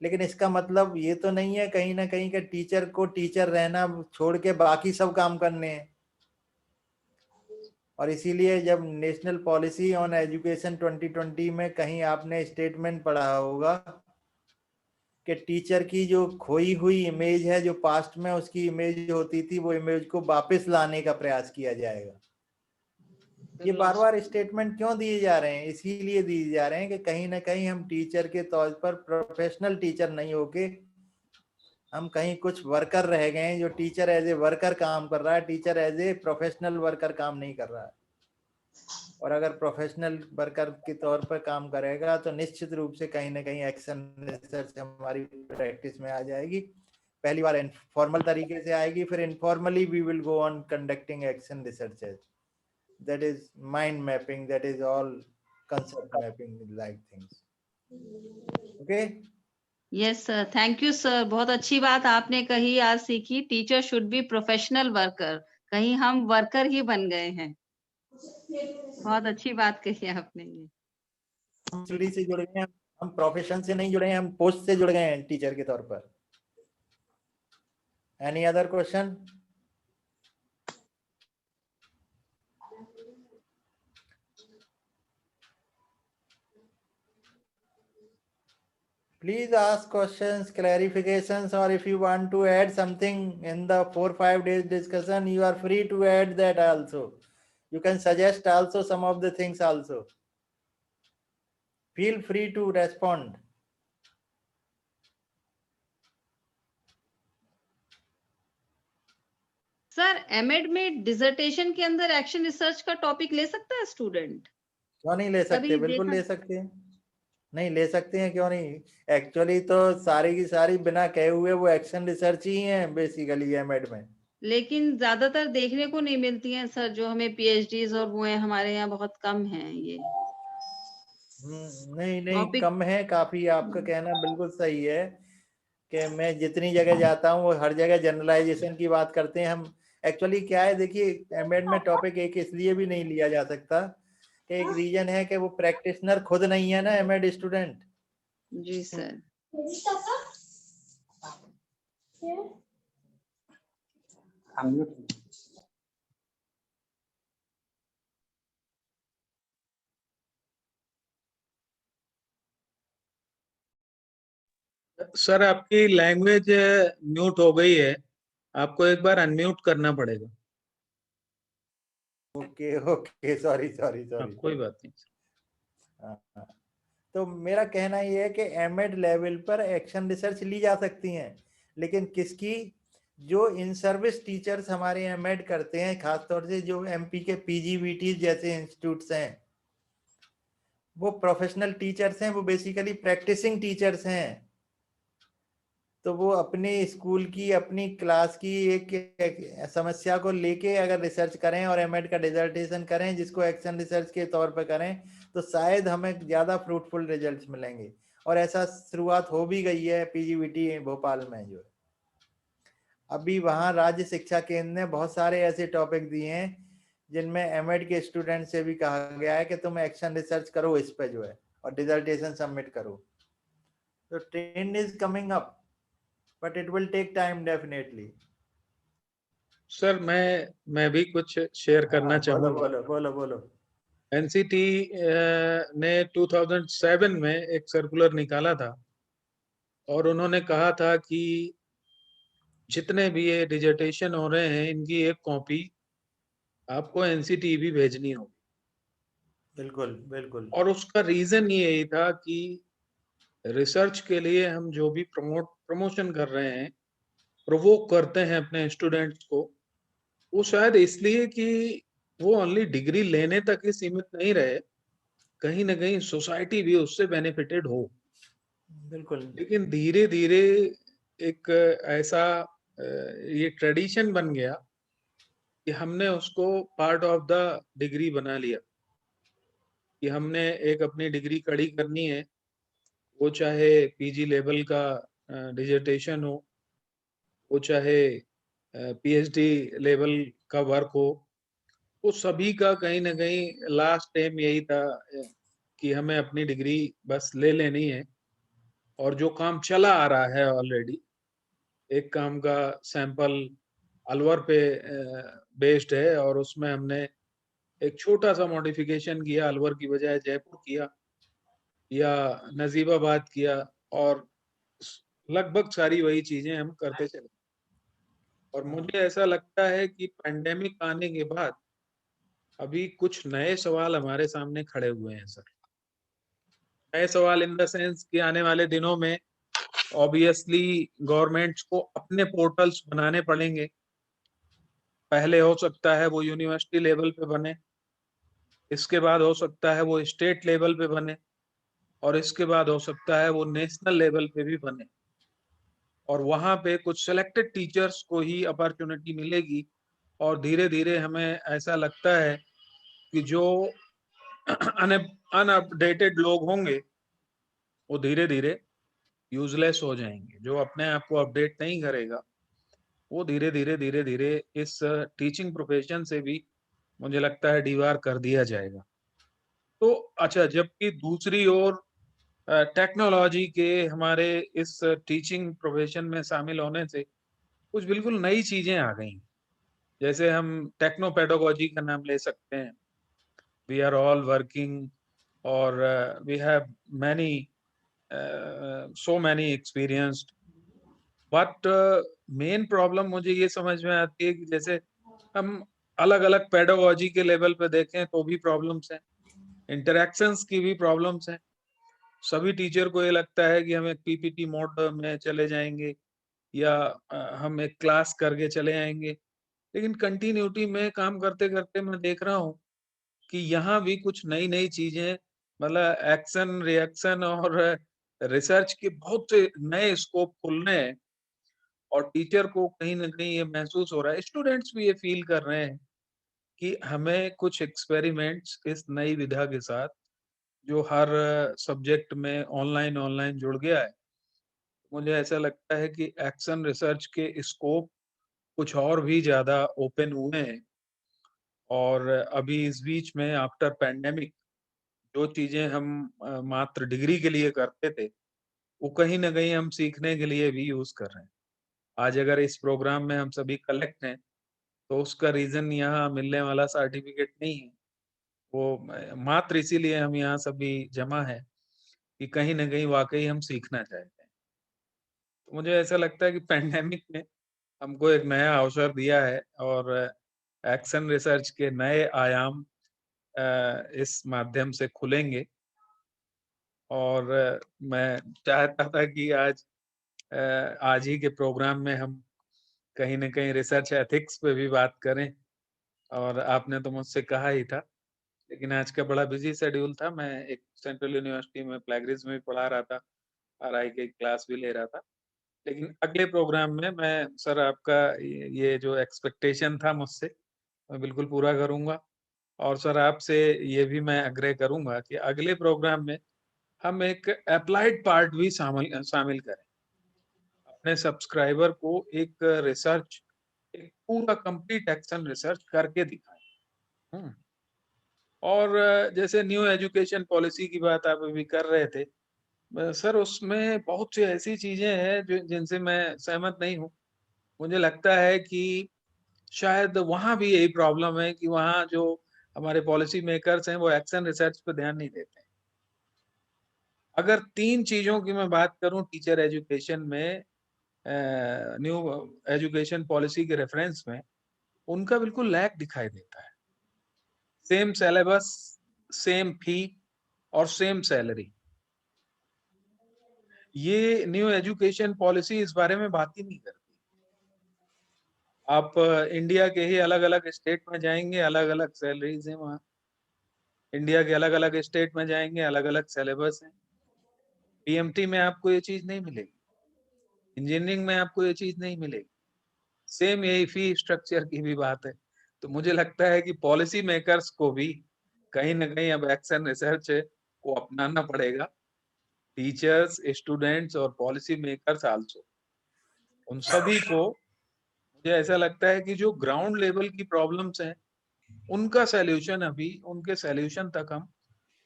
लेकिन इसका मतलब ये तो नहीं है कहीं ना कहीं कि टीचर को टीचर रहना छोड़ के बाकी सब काम करने हैं। और इसीलिए जब नेशनल पॉलिसी ऑन एजुकेशन 2020 में कहीं आपने स्टेटमेंट पढ़ा होगा कि टीचर की जो खोई हुई इमेज है, जो पास्ट में उसकी इमेज होती थी, वो इमेज को वापस लाने का प्रयास किया जाएगा। ये बार बार स्टेटमेंट क्यों दिए जा रहे हैं? इसीलिए दिए जा रहे हैं कि कहीं ना कहीं हम टीचर के तौर पर प्रोफेशनल टीचर नहीं होके हम कहीं कुछ वर्कर रह गए हैं। जो टीचर एज ए वर्कर काम कर रहा है, teacher as a professional worker काम नहीं कर रहा है। और अगर प्रोफेशनल वर्कर के तौर पर काम करेगा तो निश्चित रूप से कहीं ना कहीं एक्शन रिसर्च हमारी प्रैक्टिस में आ जाएगी। पहली बार इनफॉर्मल तरीके से आएगी, फिर informally we will go on conducting action researches. That is mind mapping, that is all concept mapping like things. Okay? Yes sir, thank you sir, बहुत अच्छी बात आपने कही, आज सीखी। Teacher should be professional worker, कहीं हम वर्कर ही बन गए हैं। बहुत अच्छी बात कही आपने ये। हम स्टडी से जुड़ गए हैं, हम प्रोफेशन से नहीं जुड़े हैं, हम पोस्ट से जुड़ गए हैं टीचर के तौर पर। Any other question? Please ask questions, clarifications, or if you want to add something in the 4-5 days discussion, you are free to add that also. You can suggest also some of the things also. Feel free to respond. Sir, MEd में dissertation के अंदर action research का topic ले सकता है student? क्यों नहीं ले सकते? कभी बिल्कुल देखा- ले सकते हैं। नहीं ले सकते हैं, क्यों नहीं? एक्चुअली तो सारी की सारी बिना कहे हुए वो एक्शन रिसर्च ही है बेसिकली एमएड में। लेकिन ज्यादातर देखने को नहीं मिलती हैं सर, जो हमें पीएचडीज और वो है हमारे यहाँ बहुत कम है ये नहीं नहीं Topic- कम है काफी। आपका कहना बिल्कुल सही है कि मैं जितनी जगह जाता हूँ वो हर जगह जनरलाइजेशन की बात करते हैं हम। एक्चुअली क्या है, देखिए एमएड में टॉपिक एक इसलिए भी नहीं लिया जा सकता कि एक रीजन है कि वो प्रैक्टिशनर खुद नहीं है ना एमएड स्टूडेंट। जी सर। सर आपकी लैंग्वेज म्यूट हो गई है, आपको एक बार अनम्यूट करना पड़ेगा। ओके ओके, सॉरी सॉरी हाँ, सॉरी। कोई बात नहीं। हाँ, तो मेरा कहना ये है कि एमएड लेवल पर एक्शन रिसर्च ली जा सकती हैं, लेकिन किसकी? जो इन सर्विस टीचर्स हमारे एमएड करते हैं, खासतौर से जो एमपी के पीजीवीटी जैसे इंस्टीट्यूट्स हैं, वो प्रोफेशनल टीचर्स हैं, वो बेसिकली प्रैक्टिसिंग टीचर्स हैं। तो वो अपने स्कूल की, अपनी क्लास की एक समस्या को लेके अगर रिसर्च करें और एमएड का डिसर्टेशन करें, जिसको एक्शन रिसर्च के तौर पर करें, तो शायद हमें ज्यादा फ्रूटफुल रिजल्ट्स मिलेंगे। और ऐसा शुरुआत हो भी गई है पीजीवीटी भोपाल में। जो अभी वहाँ राज्य शिक्षा केंद्र ने बहुत सारे ऐसे टॉपिक दिए हैं जिनमें एमएड के स्टूडेंट से भी कहा गया है कि तुम एक्शन रिसर्च करो इस पे जो है, और डिसर्टेशन सबमिट करो। तो trend is coming up, but it will take time definitely. Sir मैं भी कुछ शेयर करना चाहूंगा। बोलो बोलो बोलो। एनसीटी ने 2007 में एक सर्कुलर निकाला था और उन्होंने कहा था कि जितने भी ये डिजर्टेशन हो रहे हैं, इनकी एक कॉपी आपको एनसीटी भी भेजनी होगी। बिल्कुल बिल्कुल। और उसका रीजन यही था कि रिसर्च के लिए हम जो भी प्रमोशन कर रहे हैं, प्रोवोक करते हैं अपने स्टूडेंट्स को, वो शायद इसलिए कि वो ओनली डिग्री लेने तक ही सीमित नहीं रहे, कहीं ना कहीं सोसाइटी भी उससे बेनिफिटेड हो। बिल्कुल। लेकिन धीरे धीरे एक ऐसा ये ट्रेडिशन बन गया कि हमने उसको पार्ट ऑफ द डिग्री बना लिया कि हमने एक अपनी डिग्री कड़ी करनी है, वो चाहे पीजी लेवल का डिजर्टेशन हो, वो चाहे पीएचडी लेवल का वर्क हो, वो सभी का कहीं ना कहीं लास्ट एम यही था कि हमें अपनी डिग्री बस ले लेनी है। और जो काम चला आ रहा है ऑलरेडी, एक काम का सैंपल अलवर पे बेस्ड है और उसमें हमने एक छोटा सा मॉडिफिकेशन किया, अलवर की बजाय जयपुर किया या नजीबाबाद किया, और लगभग सारी वही चीजें हम करते चले। और मुझे ऐसा लगता है कि पैंडेमिक आने के बाद अभी कुछ नए सवाल हमारे सामने खड़े हुए हैं सर। नए सवाल इन द सेंस कि आने वाले दिनों में ऑब्वियसली गवर्नमेंट्स को अपने पोर्टल्स बनाने पड़ेंगे। पहले हो सकता है वो यूनिवर्सिटी लेवल पे बने, इसके बाद हो सकता है वो स्टेट लेवल पे बने, और इसके बाद हो सकता है वो नेशनल लेवल पे भी बने। और वहां पे कुछ सिलेक्टेड टीचर्स को ही अपॉर्चुनिटी मिलेगी, और धीरे धीरे हमें ऐसा लगता है कि जो अनअपडेटेड लोग होंगे वो धीरे धीरे यूजलेस हो जाएंगे। जो अपने आप को अपडेट नहीं करेगा वो धीरे धीरे इस टीचिंग प्रोफेशन से भी मुझे लगता है दीवार कर दिया जाएगा। तो अच्छा, जबकि दूसरी ओर टेक्नोलॉजी के हमारे इस टीचिंग प्रोफेशन में शामिल होने से कुछ बिल्कुल नई चीजें आ गई। जैसे हम टेक्नो पेडागोजी का नाम ले सकते हैं। वी आर ऑल वर्किंग, और we have many so many experienced, but main problem मुझे ये समझ में आती है कि जैसे हम अलग अलग पेडागोजी के लेवल पे देखें तो भी प्रॉब्लम्स हैं, इंटरेक्शंस की भी प्रॉब्लम्स हैं। सभी टीचर को ये लगता है कि हम एक पीपीटी मोड में चले जाएंगे या हम एक क्लास करके चले आएंगे, लेकिन कंटिन्यूटी में काम करते करते मैं देख रहा हूँ कि यहाँ भी कुछ नई नई चीजें, मतलब एक्शन रिएक्शन और रिसर्च के बहुत से नए स्कोप खुल रहे हैं। और टीचर को कहीं ना कहीं ये महसूस हो रहा है, स्टूडेंट्स भी ये फील कर रहे हैं कि हमें कुछ एक्सपेरिमेंट्स इस नई विधा के साथ, जो हर सब्जेक्ट में ऑनलाइन ऑनलाइन जुड़ गया है, मुझे ऐसा लगता है कि एक्शन रिसर्च के स्कोप कुछ और भी ज्यादा ओपन हुए हैं। और अभी इस बीच में आफ्टर पैंडेमिक जो चीजें हम मात्र डिग्री के लिए करते थे, वो कहीं ना कहीं हम सीखने के लिए भी यूज कर रहे हैं। आज अगर इस प्रोग्राम में हम सभी कलेक्ट हैं तो उसका रीजन यहाँ मिलने वाला सर्टिफिकेट नहीं है, वो मात्र इसीलिए हम यहाँ सभी जमा है कि कहीं ना कहीं वाकई हम सीखना चाहते हैं। तो मुझे ऐसा लगता है कि पैंडेमिक ने हमको एक नया अवसर दिया है, और एक्शन रिसर्च के नए आयाम इस माध्यम से खुलेंगे। और मैं चाहता था कि आज ही के प्रोग्राम में हम कहीं ना कहीं रिसर्च एथिक्स पे भी बात करें, और आपने तो मुझसे कहा ही था, लेकिन आज का बड़ा बिजी शेड्यूल था। मैं एक सेंट्रल यूनिवर्सिटी में प्लेगरिज्म भी पढ़ा रहा था, आरआई की क्लास भी ले रहा था। लेकिन अगले प्रोग्राम में मैं सर आपका ये जो एक्सपेक्टेशन था मुझसे, मैं बिल्कुल पूरा करूंगा। और सर आपसे ये भी मैं आग्रह करूंगा कि अगले प्रोग्राम में हम एक अप्लाइड पार्ट भी शामिल शामिल करें, अपने सब्सक्राइबर को एक रिसर्च, एक पूरा कंप्लीट एक्शन रिसर्च करके दिखाएं। हम्म। और जैसे न्यू एजुकेशन पॉलिसी की बात आप अभी कर रहे थे, सर उसमें बहुत सी ऐसी चीजें हैं जो जिनसे मैं सहमत नहीं हूँ। मुझे लगता है कि शायद वहां भी यही प्रॉब्लम है कि वहाँ जो हमारे पॉलिसी मेकर्स हैं वो एक्शन रिसर्च पे ध्यान नहीं देते हैं। अगर 3 चीजों की मैं बात करूं टीचर एजुकेशन में, न्यू एजुकेशन पॉलिसी के रेफरेंस में, उनका बिल्कुल लैक दिखाई देता है। सेम सिलेबस, सेम फी और सेम सैलरी। ये न्यू एजुकेशन पॉलिसी इस बारे में बात ही नहीं करती। आप इंडिया के ही अलग अलग स्टेट में जाएंगे, अलग अलग सैलरीज हैं वहाँ। इंडिया के अलग अलग स्टेट में जाएंगे, अलग अलग सिलेबस हैं। पीएमटी में आपको ये चीज नहीं मिलेगी, इंजीनियरिंग में आपको ये चीज नहीं मिलेगी। सेम यही फी स्ट्रक्चर की भी बात है। तो मुझे लगता है कि पॉलिसी मेकर्स को भी कहीं ना कहीं अब एक्शन रिसर्च को अपनाना पड़ेगा। टीचर्स, स्टूडेंट्स और पॉलिसी मेकर्स आल्सो, उन सभी को मुझे ऐसा लगता है कि जो ग्राउंड लेवल की प्रॉब्लम्स हैं उनका सैल्यूशन, अभी उनके सैल्यूशन तक हम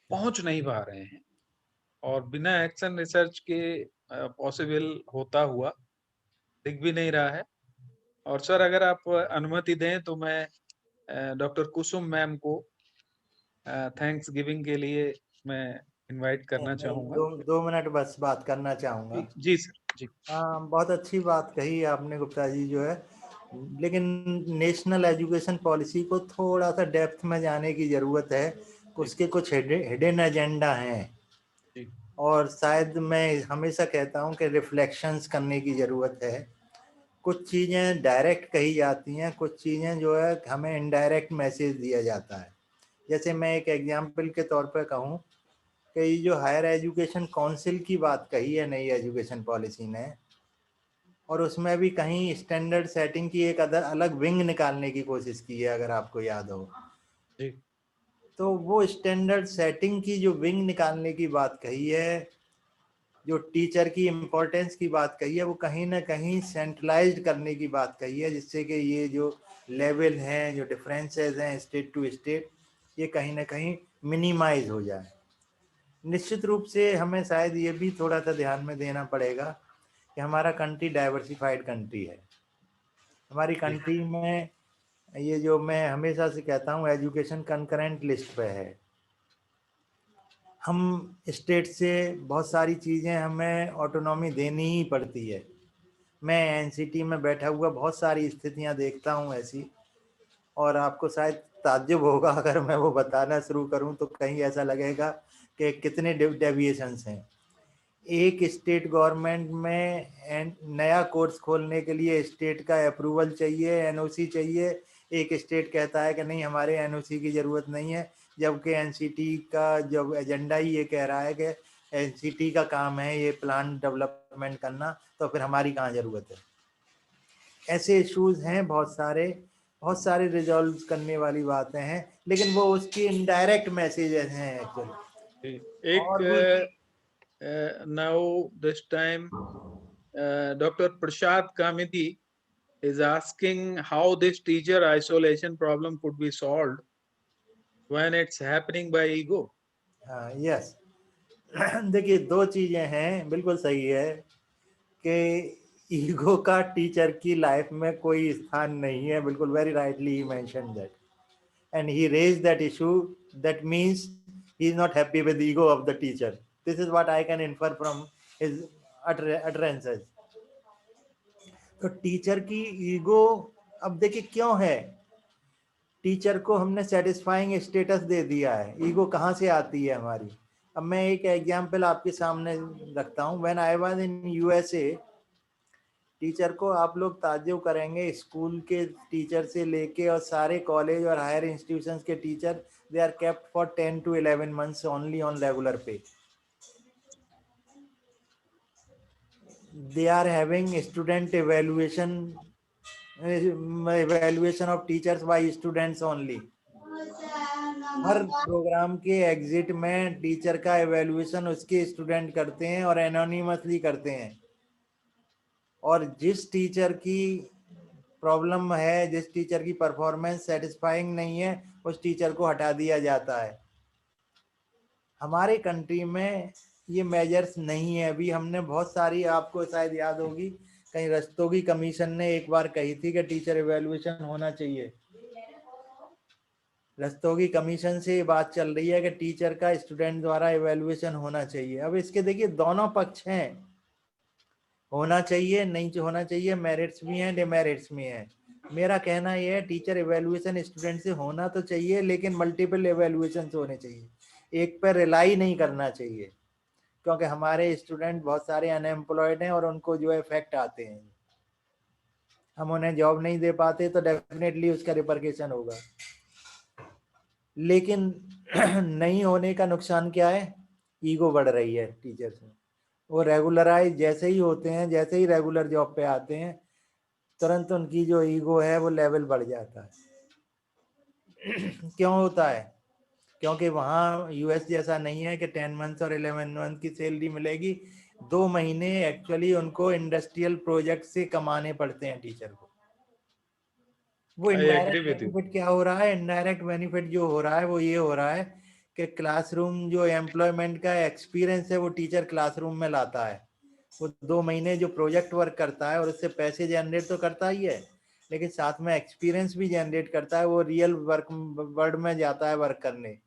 पहुंच नहीं पा रहे हैं, और बिना एक्शन रिसर्च के पॉसिबल होता हुआ दिख भी नहीं रहा है। और सर अगर आप अनुमति दें तो मैं डॉक्टर कुसुम मैम को थैंक्स गिविंग के लिए मैं इनवाइट करना मैं चाहूंगा। 2 मिनट बस बात करना चाहूंगा। जी सर जी। हाँ, बहुत अच्छी बात कही आपने गुप्ता जी जो है, लेकिन नेशनल एजुकेशन पॉलिसी को थोड़ा सा डेप्थ में जाने की ज़रूरत है। उसके कुछ हिडन एजेंडा हैं जी। और शायद मैं हमेशा कहता हूँ कि रिफ्लेक्शंस करने की ज़रूरत है। कुछ चीज़ें डायरेक्ट कही जाती हैं, कुछ चीज़ें जो है हमें इनडायरेक्ट मैसेज दिया जाता है। जैसे मैं एक एग्जांपल के तौर पर कहूँ कि ये जो हायर एजुकेशन काउंसिल की बात कही है नई एजुकेशन पॉलिसी ने, और उसमें भी कहीं स्टैंडर्ड सेटिंग की एक अलग विंग निकालने की कोशिश की है, अगर आपको याद हो। जी। तो वो स्टैंडर्ड सेटिंग की जो विंग निकालने की बात कही है, जो टीचर की इम्पोर्टेंस की बात कही है, वो कहीं ना कहीं सेंट्रलाइज्ड करने की बात कही है, जिससे कि ये जो लेवल हैं, जो डिफरेंसेस हैं स्टेट टू स्टेट, ये कहीं ना कहीं मिनिमाइज हो जाए। निश्चित रूप से हमें शायद ये भी थोड़ा सा ध्यान में देना पड़ेगा कि हमारा कंट्री डाइवर्सिफाइड कंट्री है। हमारी कंट्री में ये जो मैं हमेशा से कहता हूँ, एजुकेशन कंकरेंट लिस्ट पे है। हम स्टेट से बहुत सारी चीज़ें हमें ऑटोनॉमी देनी ही पड़ती है। मैं एनसीटी में बैठा हुआ बहुत सारी स्थितियां देखता हूं ऐसी, और आपको शायद ताज्जुब होगा अगर मैं वो बताना शुरू करूं तो कहीं ऐसा लगेगा कि कितने डेविएशंस हैं। एक स्टेट गवर्नमेंट में नया कोर्स खोलने के लिए स्टेट का अप्रूवल चाहिए, एनओसी चाहिए। एक स्टेट कहता है कि नहीं, हमारे एनओसी की ज़रूरत नहीं है, जबकि एनसीटी का जो एजेंडा ही ये कह रहा है कि एनसीटी का काम है ये प्लान डेवलपमेंट करना, तो फिर हमारी कहाँ ज़रूरत है। ऐसे इश्यूज हैं बहुत सारे रिजॉल्व करने वाली बातें हैं, लेकिन वो उसकी इनडायरेक्ट मैसेजेस हैं एक्चुअली। एक और वो now this time Dr. Prashad Kamiti is asking how this teacher isolation problem could be solved when it's happening by ego. हाँ, यस। देखिए, दो चीजें हैं, बिल्कुल सही है कि ईगो का टीचर की लाइफ में कोई स्थान नहीं है। बिल्कुल, very rightly he mention that and he raise that issue, that means he is not happy with ego of the teacher. This is what I can infer from his utterances। तो teacher की ego, अब देखिए क्यों है, teacher को हमने satisfying status दे दिया है, ईगो कहाँ से आती है हमारी। अब मैं एक एग्जांपल आपके सामने रखता हूँ। When I was in USA, teacher को आप लोग ताज्जुब करेंगे, स्कूल के टीचर से लेके और सारे कॉलेज और हायर इंस्टीट्यूशंस के teacher, they are kept for 10 to 11 months only on regular pay. They are having student evaluation of teachers by students only। हर प्रोग्राम के एग्जिट में टीचर का एवेल्युएशन उसके स्टूडेंट करते हैं और एनोनिमसली करते हैं। और जिस टीचर की प्रॉब्लम है, जिस टीचर की परफॉर्मेंस सेटिस्फाइंग नहीं है, उस टीचर को हटा दिया जाता है। हमारे कंट्री में ये मेजर्स नहीं है अभी। हमने बहुत सारी, आपको शायद याद होगी, कहीं रस्तोगी कमीशन ने एक बार कही थी कि टीचर एवेल्युएशन होना चाहिए। रस्तोगी कमीशन से ये बात चल रही है कि टीचर का स्टूडेंट द्वारा एवेल्युएशन होना चाहिए। अब इसके देखिए दोनों पक्ष हैं, होना चाहिए, नहीं होना चाहिए, मेरिट्स भी हैं, डिमेरिट्स भी हैं। मेरा कहना यह है, टीचर एवेल्युएशन स्टूडेंट से होना तो चाहिए, लेकिन मल्टीपल एवेल्युएशन होने चाहिए, एक पर रिलाई नहीं करना चाहिए, क्योंकि हमारे स्टूडेंट बहुत सारे अनएम्प्लॉयड हैं और उनको जो इफेक्ट आते हैं, हम उन्हें जॉब नहीं दे पाते तो डेफिनेटली उसका रिपरकेशन होगा। लेकिन नहीं होने का नुकसान क्या है, ईगो बढ़ रही है टीचर्स में। वो रेगुलराइज जैसे ही होते हैं, जैसे ही रेगुलर जॉब पे आते हैं, तुरंत उनकी जो ईगो है वो लेवल बढ़ जाता है। क्यों होता है? क्योंकि वहाँ यूएस जैसा नहीं है कि 10 months और 11 month की सैलरी मिलेगी। 2 महीने एक्चुअली उनको इंडस्ट्रियल प्रोजेक्ट से कमाने पड़ते हैं टीचर को। वो इनडायरेक्ट बेनिफिट क्या हो रहा है? इनडायरेक्ट बेनिफिट जो हो रहा है वो ये हो रहा है कि क्लासरूम जो एम्प्लॉयमेंट का एक्सपीरियंस है वो टीचर क्लासरूम में लाता है। वो 2 महीने जो प्रोजेक्ट वर्क करता है और उससे पैसे जनरेट तो करता ही है, लेकिन साथ में एक्सपीरियंस भी जनरेट करता है। वो रियल वर्क वर्ल्ड में जाता है वर्क करने,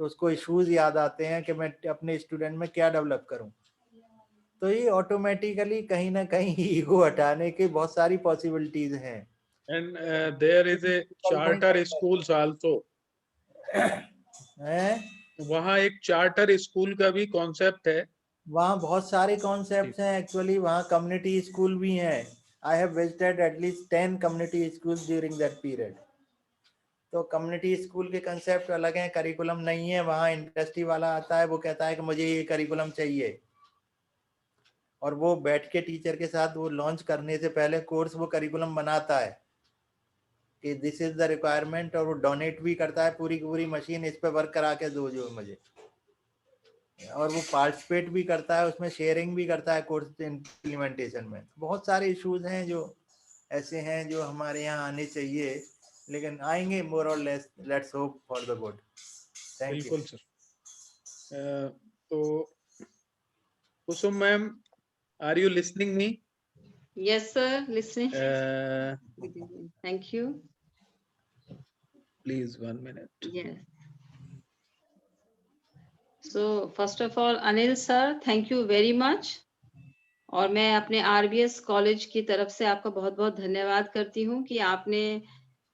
तो उसको इश्यूज याद आते हैं कि मैं अपने स्टूडेंट में क्या डेवलप करूं। तो ये ऑटोमेटिकली कहीं ना कहीं ईगो हटाने की बहुत सारी पॉसिबिलिटीज हैं। And there is a charter schools also. हैं? वहाँ एक चार्टर स्कूल का भी कॉन्सेप्ट है। वहाँ बहुत सारे कॉन्सेप्ट्स हैं एक्चुअली, वहाँ कम्युनिटी स्कूल भी हैं। I have visited at least 10 community schools during that period. तो कम्युनिटी स्कूल के कंसेप्ट अलग हैं, करिकुलम नहीं है। वहाँ इंडस्ट्री वाला आता है, वो कहता है कि मुझे ये करिकुलम चाहिए, और वो बैठ के टीचर के साथ वो लॉन्च करने से पहले कोर्स वो करिकुलम बनाता है कि दिस इज द रिक्वायरमेंट, और वो डोनेट भी करता है पूरी की पूरी मशीन, इस पे वर्क करा के दो जो मुझे, और वो पार्टिसिपेट भी करता है उसमें, शेयरिंग भी करता है कोर्स इम्प्लीमेंटेशन में। बहुत सारे इश्यूज हैं जो ऐसे हैं जो हमारे यहाँ आने चाहिए, लेकिन आएंगे मोर और less. Let's hope for the good. Thank you. बिल्कुल सर। तो Kusum ma'am, are you listening me? Yes, sir. Listening. Uh, Thank you. Please 1 minute. Yes. So first of all, Anil sir, thank you very much. और मैं अपने RBS college की तरफ से आपका बहुत बहुत धन्यवाद करती हूँ कि आपने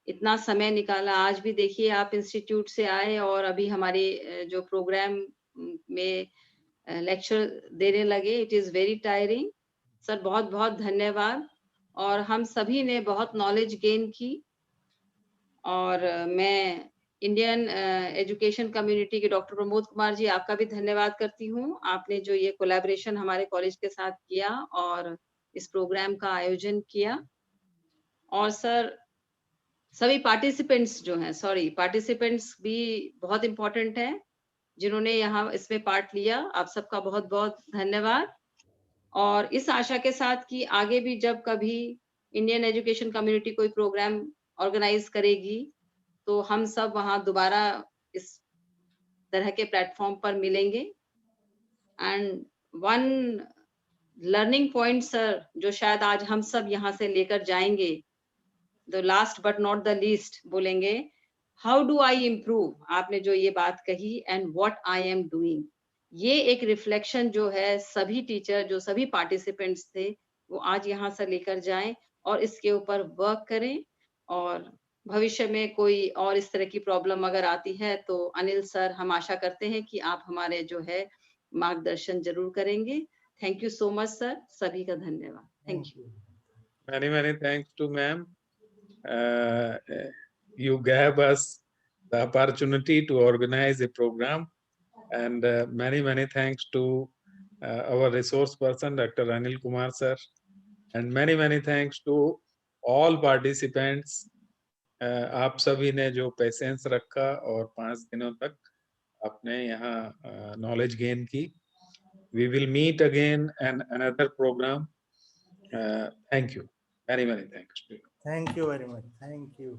इतना समय निकाला। आज भी देखिए आप इंस्टीट्यूट से आए और अभी हमारे जो प्रोग्राम में लेक्चर देने लगे। It is very tiring. Sir बहुत बहुत धन्यवाद। और हम सभी ने बहुत नॉलेज गेन की। और मैं इंडियन एजुकेशन कम्युनिटी के डॉक्टर प्रमोद कुमार जी, आपका भी धन्यवाद करती हूँ। आपने जो ये कोलैबोरेशन हमारे कॉलेज के साथ किया और इस प्रोग्राम का आयोजन किया। और सर सभी पार्टिसिपेंट्स जो हैं, पार्टिसिपेंट्स भी बहुत इम्पोर्टेंट हैं जिन्होंने यहाँ इसमें पार्ट लिया। आप सबका बहुत बहुत धन्यवाद। और इस आशा के साथ कि आगे भी जब कभी इंडियन एजुकेशन कम्युनिटी कोई प्रोग्राम ऑर्गेनाइज करेगी तो हम सब वहां दोबारा इस तरह के प्लेटफॉर्म पर मिलेंगे। And one learning point sir जो शायद आज हम सब यहाँ से लेकर जाएंगे, the last but not the least बोलेंगे, हाउ डू आई इम्प्रूव। आपने जो ये बात कही, and what I am doing, ये एक रिफ्लेक्शन जो है सभी टीचर जो सभी पार्टिसिपेंट्स थे वो आज यहाँ से लेकर जाएं और इसके ऊपर वर्क करें। और भविष्य में कोई और इस तरह की प्रॉब्लम अगर आती है तो अनिल सर, हम आशा करते हैं कि आप हमारे जो है मार्गदर्शन जरूर करेंगे। Thank you so much sir, सभी का धन्यवाद। Thank you. Many thanks to ma'am. You gave us the opportunity to organize a program, and many thanks to our resource person Dr. Anil Kumar sir, and many thanks to all participants. आप सभी ने जो patience रखा और 5 दिनों तक अपने यहाँ नॉलेज गेन की। We will meet again in another program. Thank you. Many thanks to you. Thank you very much. Thank you.